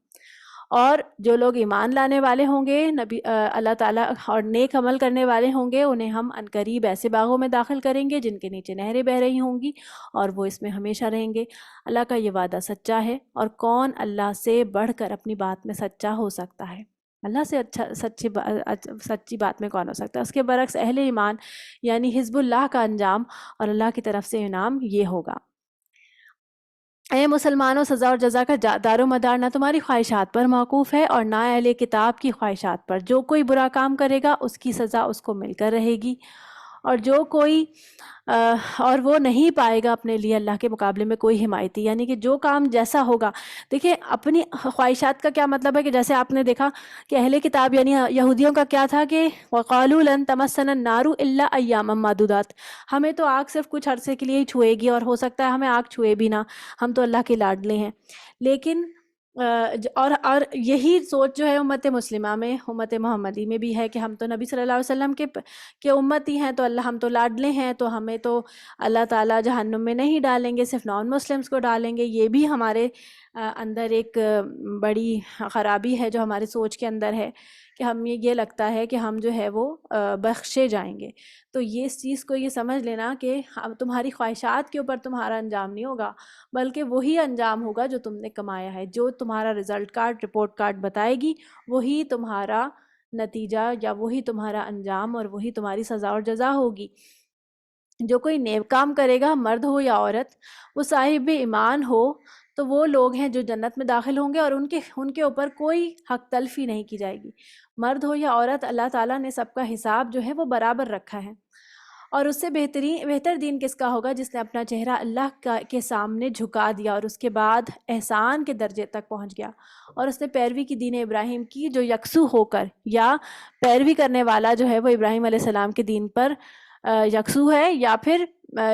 اور جو لوگ ایمان لانے والے ہوں گے، نبی اللہ تعالیٰ اور نیک عمل کرنے والے ہوں گے، انہیں ہم عنقریب ایسے باغوں میں داخل کریں گے جن کے نیچے نہریں بہہ رہی ہوں گی، اور وہ اس میں ہمیشہ رہیں گے. اللہ کا یہ وعدہ سچا ہے، اور کون اللہ سے بڑھ کر اپنی بات میں سچا ہو سکتا ہے؟ اللہ سے سچی بات میں کون ہو سکتا ہے؟ اس کے برعکس اہل ایمان یعنی حزب اللہ کا انجام اور اللہ کی طرف سے انعام یہ ہوگا. اے مسلمانوں، سزا اور جزا کا دار و مدار نہ تمہاری خواہشات پر موقوف ہے اور نہ اہل کتاب کی خواہشات پر. جو کوئی برا کام کرے گا اس کی سزا اس کو مل کر رہے گی، اور جو کوئی اور وہ نہیں پائے گا اپنے لیے اللہ کے مقابلے میں کوئی حمایتی. یعنی کہ جو کام جیسا ہوگا، دیکھیں اپنی خواہشات کا کیا مطلب ہے کہ جیسے آپ نے دیکھا کہ اہل کتاب یعنی یہودیوں کا کیا تھا کہ وَقَالُوا لَن تَمَسَّنَا النَّارُ إِلَّا أَيَّامًا مَّعْدُودَاتٍ، ہمیں تو آگ صرف کچھ عرصے کے لیے ہی چھوئے گی، اور ہو سکتا ہے ہمیں آگ چھوئے بھی نہ، ہم تو اللہ کے لاڈلے ہیں. لیکن اور یہی سوچ جو ہے امت مسلمہ میں، امت محمدی میں بھی ہے کہ ہم تو نبی صلی اللہ علیہ وسلم کے امتی ہیں، تو ہم تو لاڈلے ہیں، تو ہمیں تو اللہ تعالیٰ جہنم میں نہیں ڈالیں گے، صرف نان مسلمس کو ڈالیں گے. یہ بھی ہمارے اندر ایک بڑی خرابی ہے جو ہمارے سوچ کے اندر ہے، کہ ہم یہ لگتا ہے کہ ہم جو ہے وہ بخشے جائیں گے. تو یہ اس چیز کو یہ سمجھ لینا کہ تمہاری خواہشات کے اوپر تمہارا انجام نہیں ہوگا، بلکہ وہی انجام ہوگا جو تم نے کمایا ہے. جو تمہارا رزلٹ کارڈ، رپورٹ کارڈ بتائے گی، وہی تمہارا نتیجہ یا وہی تمہارا انجام اور وہی تمہاری سزا اور جزا ہوگی. جو کوئی نیک کام کرے گا، مرد ہو یا عورت، وہ صاحب ایمان ہو، تو وہ لوگ ہیں جو جنت میں داخل ہوں گے، اور ان کے اوپر کوئی حق تلفی نہیں کی جائے گی. مرد ہو یا عورت، اللہ تعالیٰ نے سب کا حساب جو ہے وہ برابر رکھا ہے. اور اس سے بہتر دین کس کا ہوگا؟ جس نے اپنا چہرہ اللہ کے سامنے جھکا دیا اور اس کے بعد احسان کے درجے تک پہنچ گیا، اور اس نے پیروی کی دین ابراہیم کی، جو یکسو ہو کر، یا پیروی کرنے والا جو ہے وہ ابراہیم علیہ السلام کے دین پر یکسو ہے، یا پھر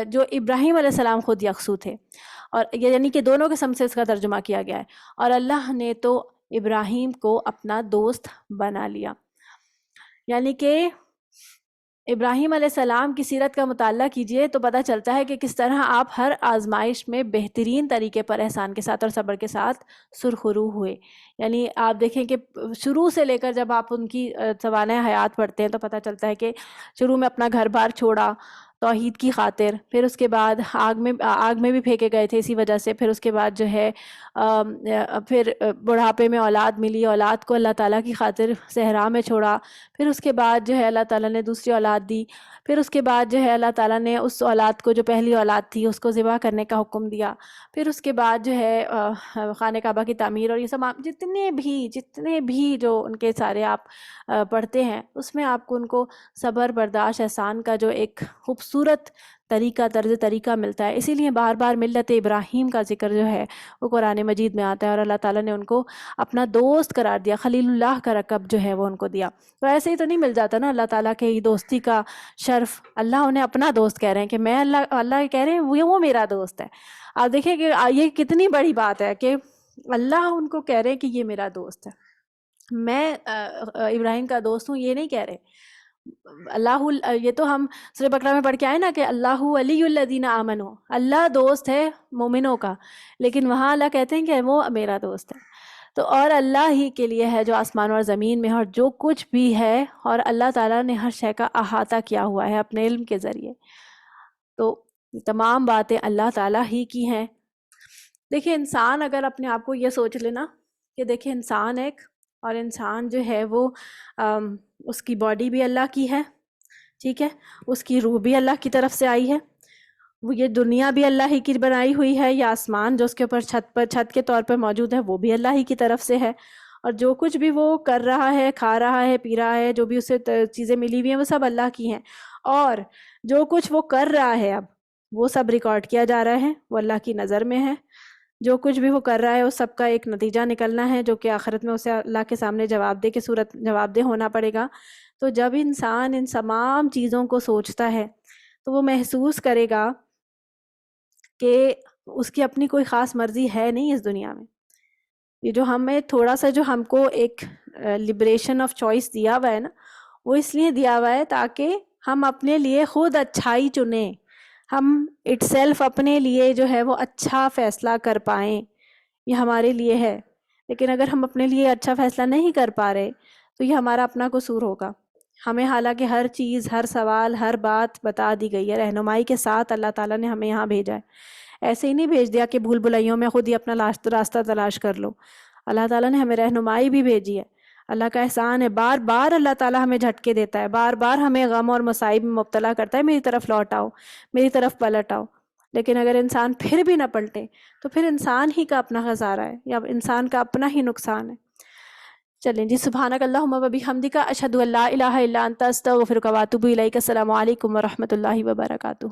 جو ابراہیم علیہ السلام خود یکسو تھے. اور یعنی کہ دونوں قسم سے اس کا ترجمہ کیا گیا ہے. اور اللہ نے تو ابراہیم کو اپنا دوست بنا لیا. یعنی کہ ابراہیم علیہ السلام کی سیرت کا مطالعہ کیجئے تو پتہ چلتا ہے کہ کس طرح آپ ہر آزمائش میں بہترین طریقے پر احسان کے ساتھ اور صبر کے ساتھ سرخرو ہوئے. یعنی آپ دیکھیں کہ شروع سے لے کر جب آپ ان کی سوانح حیات پڑھتے ہیں تو پتہ چلتا ہے کہ شروع میں اپنا گھر بار چھوڑا توحید کی خاطر، پھر اس کے بعد آگ میں بھی پھینکے گئے تھے اسی وجہ سے، پھر اس کے بعد جو ہے پھر بڑھاپے میں اولاد ملی، اولاد کو اللہ تعالیٰ کی خاطر صحرا میں چھوڑا، پھر اس کے بعد جو ہے اللہ تعالیٰ نے دوسری اولاد دی، پھر اس کے بعد جو ہے اللہ تعالیٰ نے اس اولاد کو جو پہلی اولاد تھی اس کو ذبح کرنے کا حکم دیا، پھر اس کے بعد جو ہے خانہ کعبہ کی تعمیر، اور یہ سب جتنے بھی جو ان کے سارے آپ پڑھتے ہیں، اس میں آپ کو ان کو صبر، برداشت، احسان کا جو ایک خوبصورت طرز طریقہ ملتا ہے. اسی لیے بار بار ملت ابراہیم کا ذکر جو ہے وہ قرآن مجید میں آتا ہے، اور اللہ تعالیٰ نے ان کو اپنا دوست قرار دیا، خلیل اللہ کا رقب جو ہے وہ ان کو دیا. تو ایسے ہی تو نہیں مل جاتا نا اللہ تعالیٰ کے دوستی کا شرف. اللہ انہیں اپنا دوست کہہ رہے ہیں کہ میں اللہ کہہ رہے ہیں وہ میرا دوست ہے. آپ دیکھیں کہ یہ کتنی بڑی بات ہے کہ اللہ ان کو کہہ رہے ہیں کہ یہ میرا دوست ہے. میں ابراہیم کا دوست ہوں یہ نہیں کہہ رہے. اللہ یہ تو ہم سورہ بقرہ میں پڑھ کے آئے نا کہ اللہ ولی الذین آمنوا، اللہ دوست ہے مومنوں کا، لیکن وہاں اللہ کہتے ہیں کہ وہ میرا دوست ہے. تو اور اللہ ہی کے لیے ہے جو آسمان اور زمین میں، اور جو کچھ بھی ہے، اور اللہ تعالیٰ نے ہر شے کا احاطہ کیا ہوا ہے اپنے علم کے ذریعے. تو تمام باتیں اللہ تعالیٰ ہی کی ہیں. دیکھیں انسان اگر اپنے آپ کو یہ سوچ لینا کہ دیکھیں انسان ایک، اور انسان جو ہے وہ اس کی باڈی بھی اللہ کی ہے، ٹھیک ہے، اس کی روح بھی اللہ کی طرف سے آئی ہے، وہ یہ دنیا بھی اللہ ہی کی بنائی ہوئی ہے، یہ آسمان جو اس کے اوپر چھت کے طور پر موجود ہے وہ بھی اللہ ہی کی طرف سے ہے، اور جو کچھ بھی وہ کر رہا ہے، کھا رہا ہے، پی رہا ہے، جو بھی اسے چیزیں ملی ہوئی ہیں وہ سب اللہ کی ہیں، اور جو کچھ وہ کر رہا ہے اب وہ سب ریکارڈ کیا جا رہا ہے، وہ اللہ کی نظر میں ہے، جو کچھ بھی وہ کر رہا ہے اس سب کا ایک نتیجہ نکلنا ہے جو کہ آخرت میں اسے اللہ کے سامنے جواب دہ کی صورت جواب دہ ہونا پڑے گا۔ تو جب انسان ان تمام چیزوں کو سوچتا ہے تو وہ محسوس کرے گا کہ اس کی اپنی کوئی خاص مرضی ہے نہیں اس دنیا میں۔ یہ جو ہمیں تھوڑا سا جو ہم کو ایک لبریشن آف چوائس دیا ہوا ہے نا، وہ اس لیے دیا ہوا ہے تاکہ ہم اپنے لیے خود اچھائی چنیں، ہم اٹ سیلف اپنے لیے جو ہے وہ اچھا فیصلہ کر پائیں، یہ ہمارے لیے ہے۔ لیکن اگر ہم اپنے لیے اچھا فیصلہ نہیں کر پا رہے تو یہ ہمارا اپنا قصور ہوگا۔ ہمیں حالانکہ ہر چیز، ہر سوال، ہر بات بتا دی گئی ہے، رہنمائی کے ساتھ اللہ تعالیٰ نے ہمیں یہاں بھیجا ہے۔ ایسے ہی نہیں بھیج دیا کہ بھول بھلائیوں میں خود ہی اپنا راستہ تلاش کر لو، اللہ تعالیٰ نے ہمیں رہنمائی بھی بھیجی ہے۔ اللہ کا احسان ہے، بار بار اللہ تعالیٰ ہمیں جھٹکے دیتا ہے، بار بار ہمیں غم اور مصائب میں مبتلا کرتا ہے، میری طرف لوٹ آؤ، میری طرف پلٹ آؤ۔ لیکن اگر انسان پھر بھی نہ پلٹے تو پھر انسان ہی کا اپنا خسارہ ہے، یا انسان کا اپنا ہی نقصان ہے۔ چلیں جی، سبحانک اللہم و بحمدک، اشہد ان لا الہ الا انت، استغفرک و اتوب الیک۔ السلام علیکم ورحمۃ اللہ وبرکاتہ۔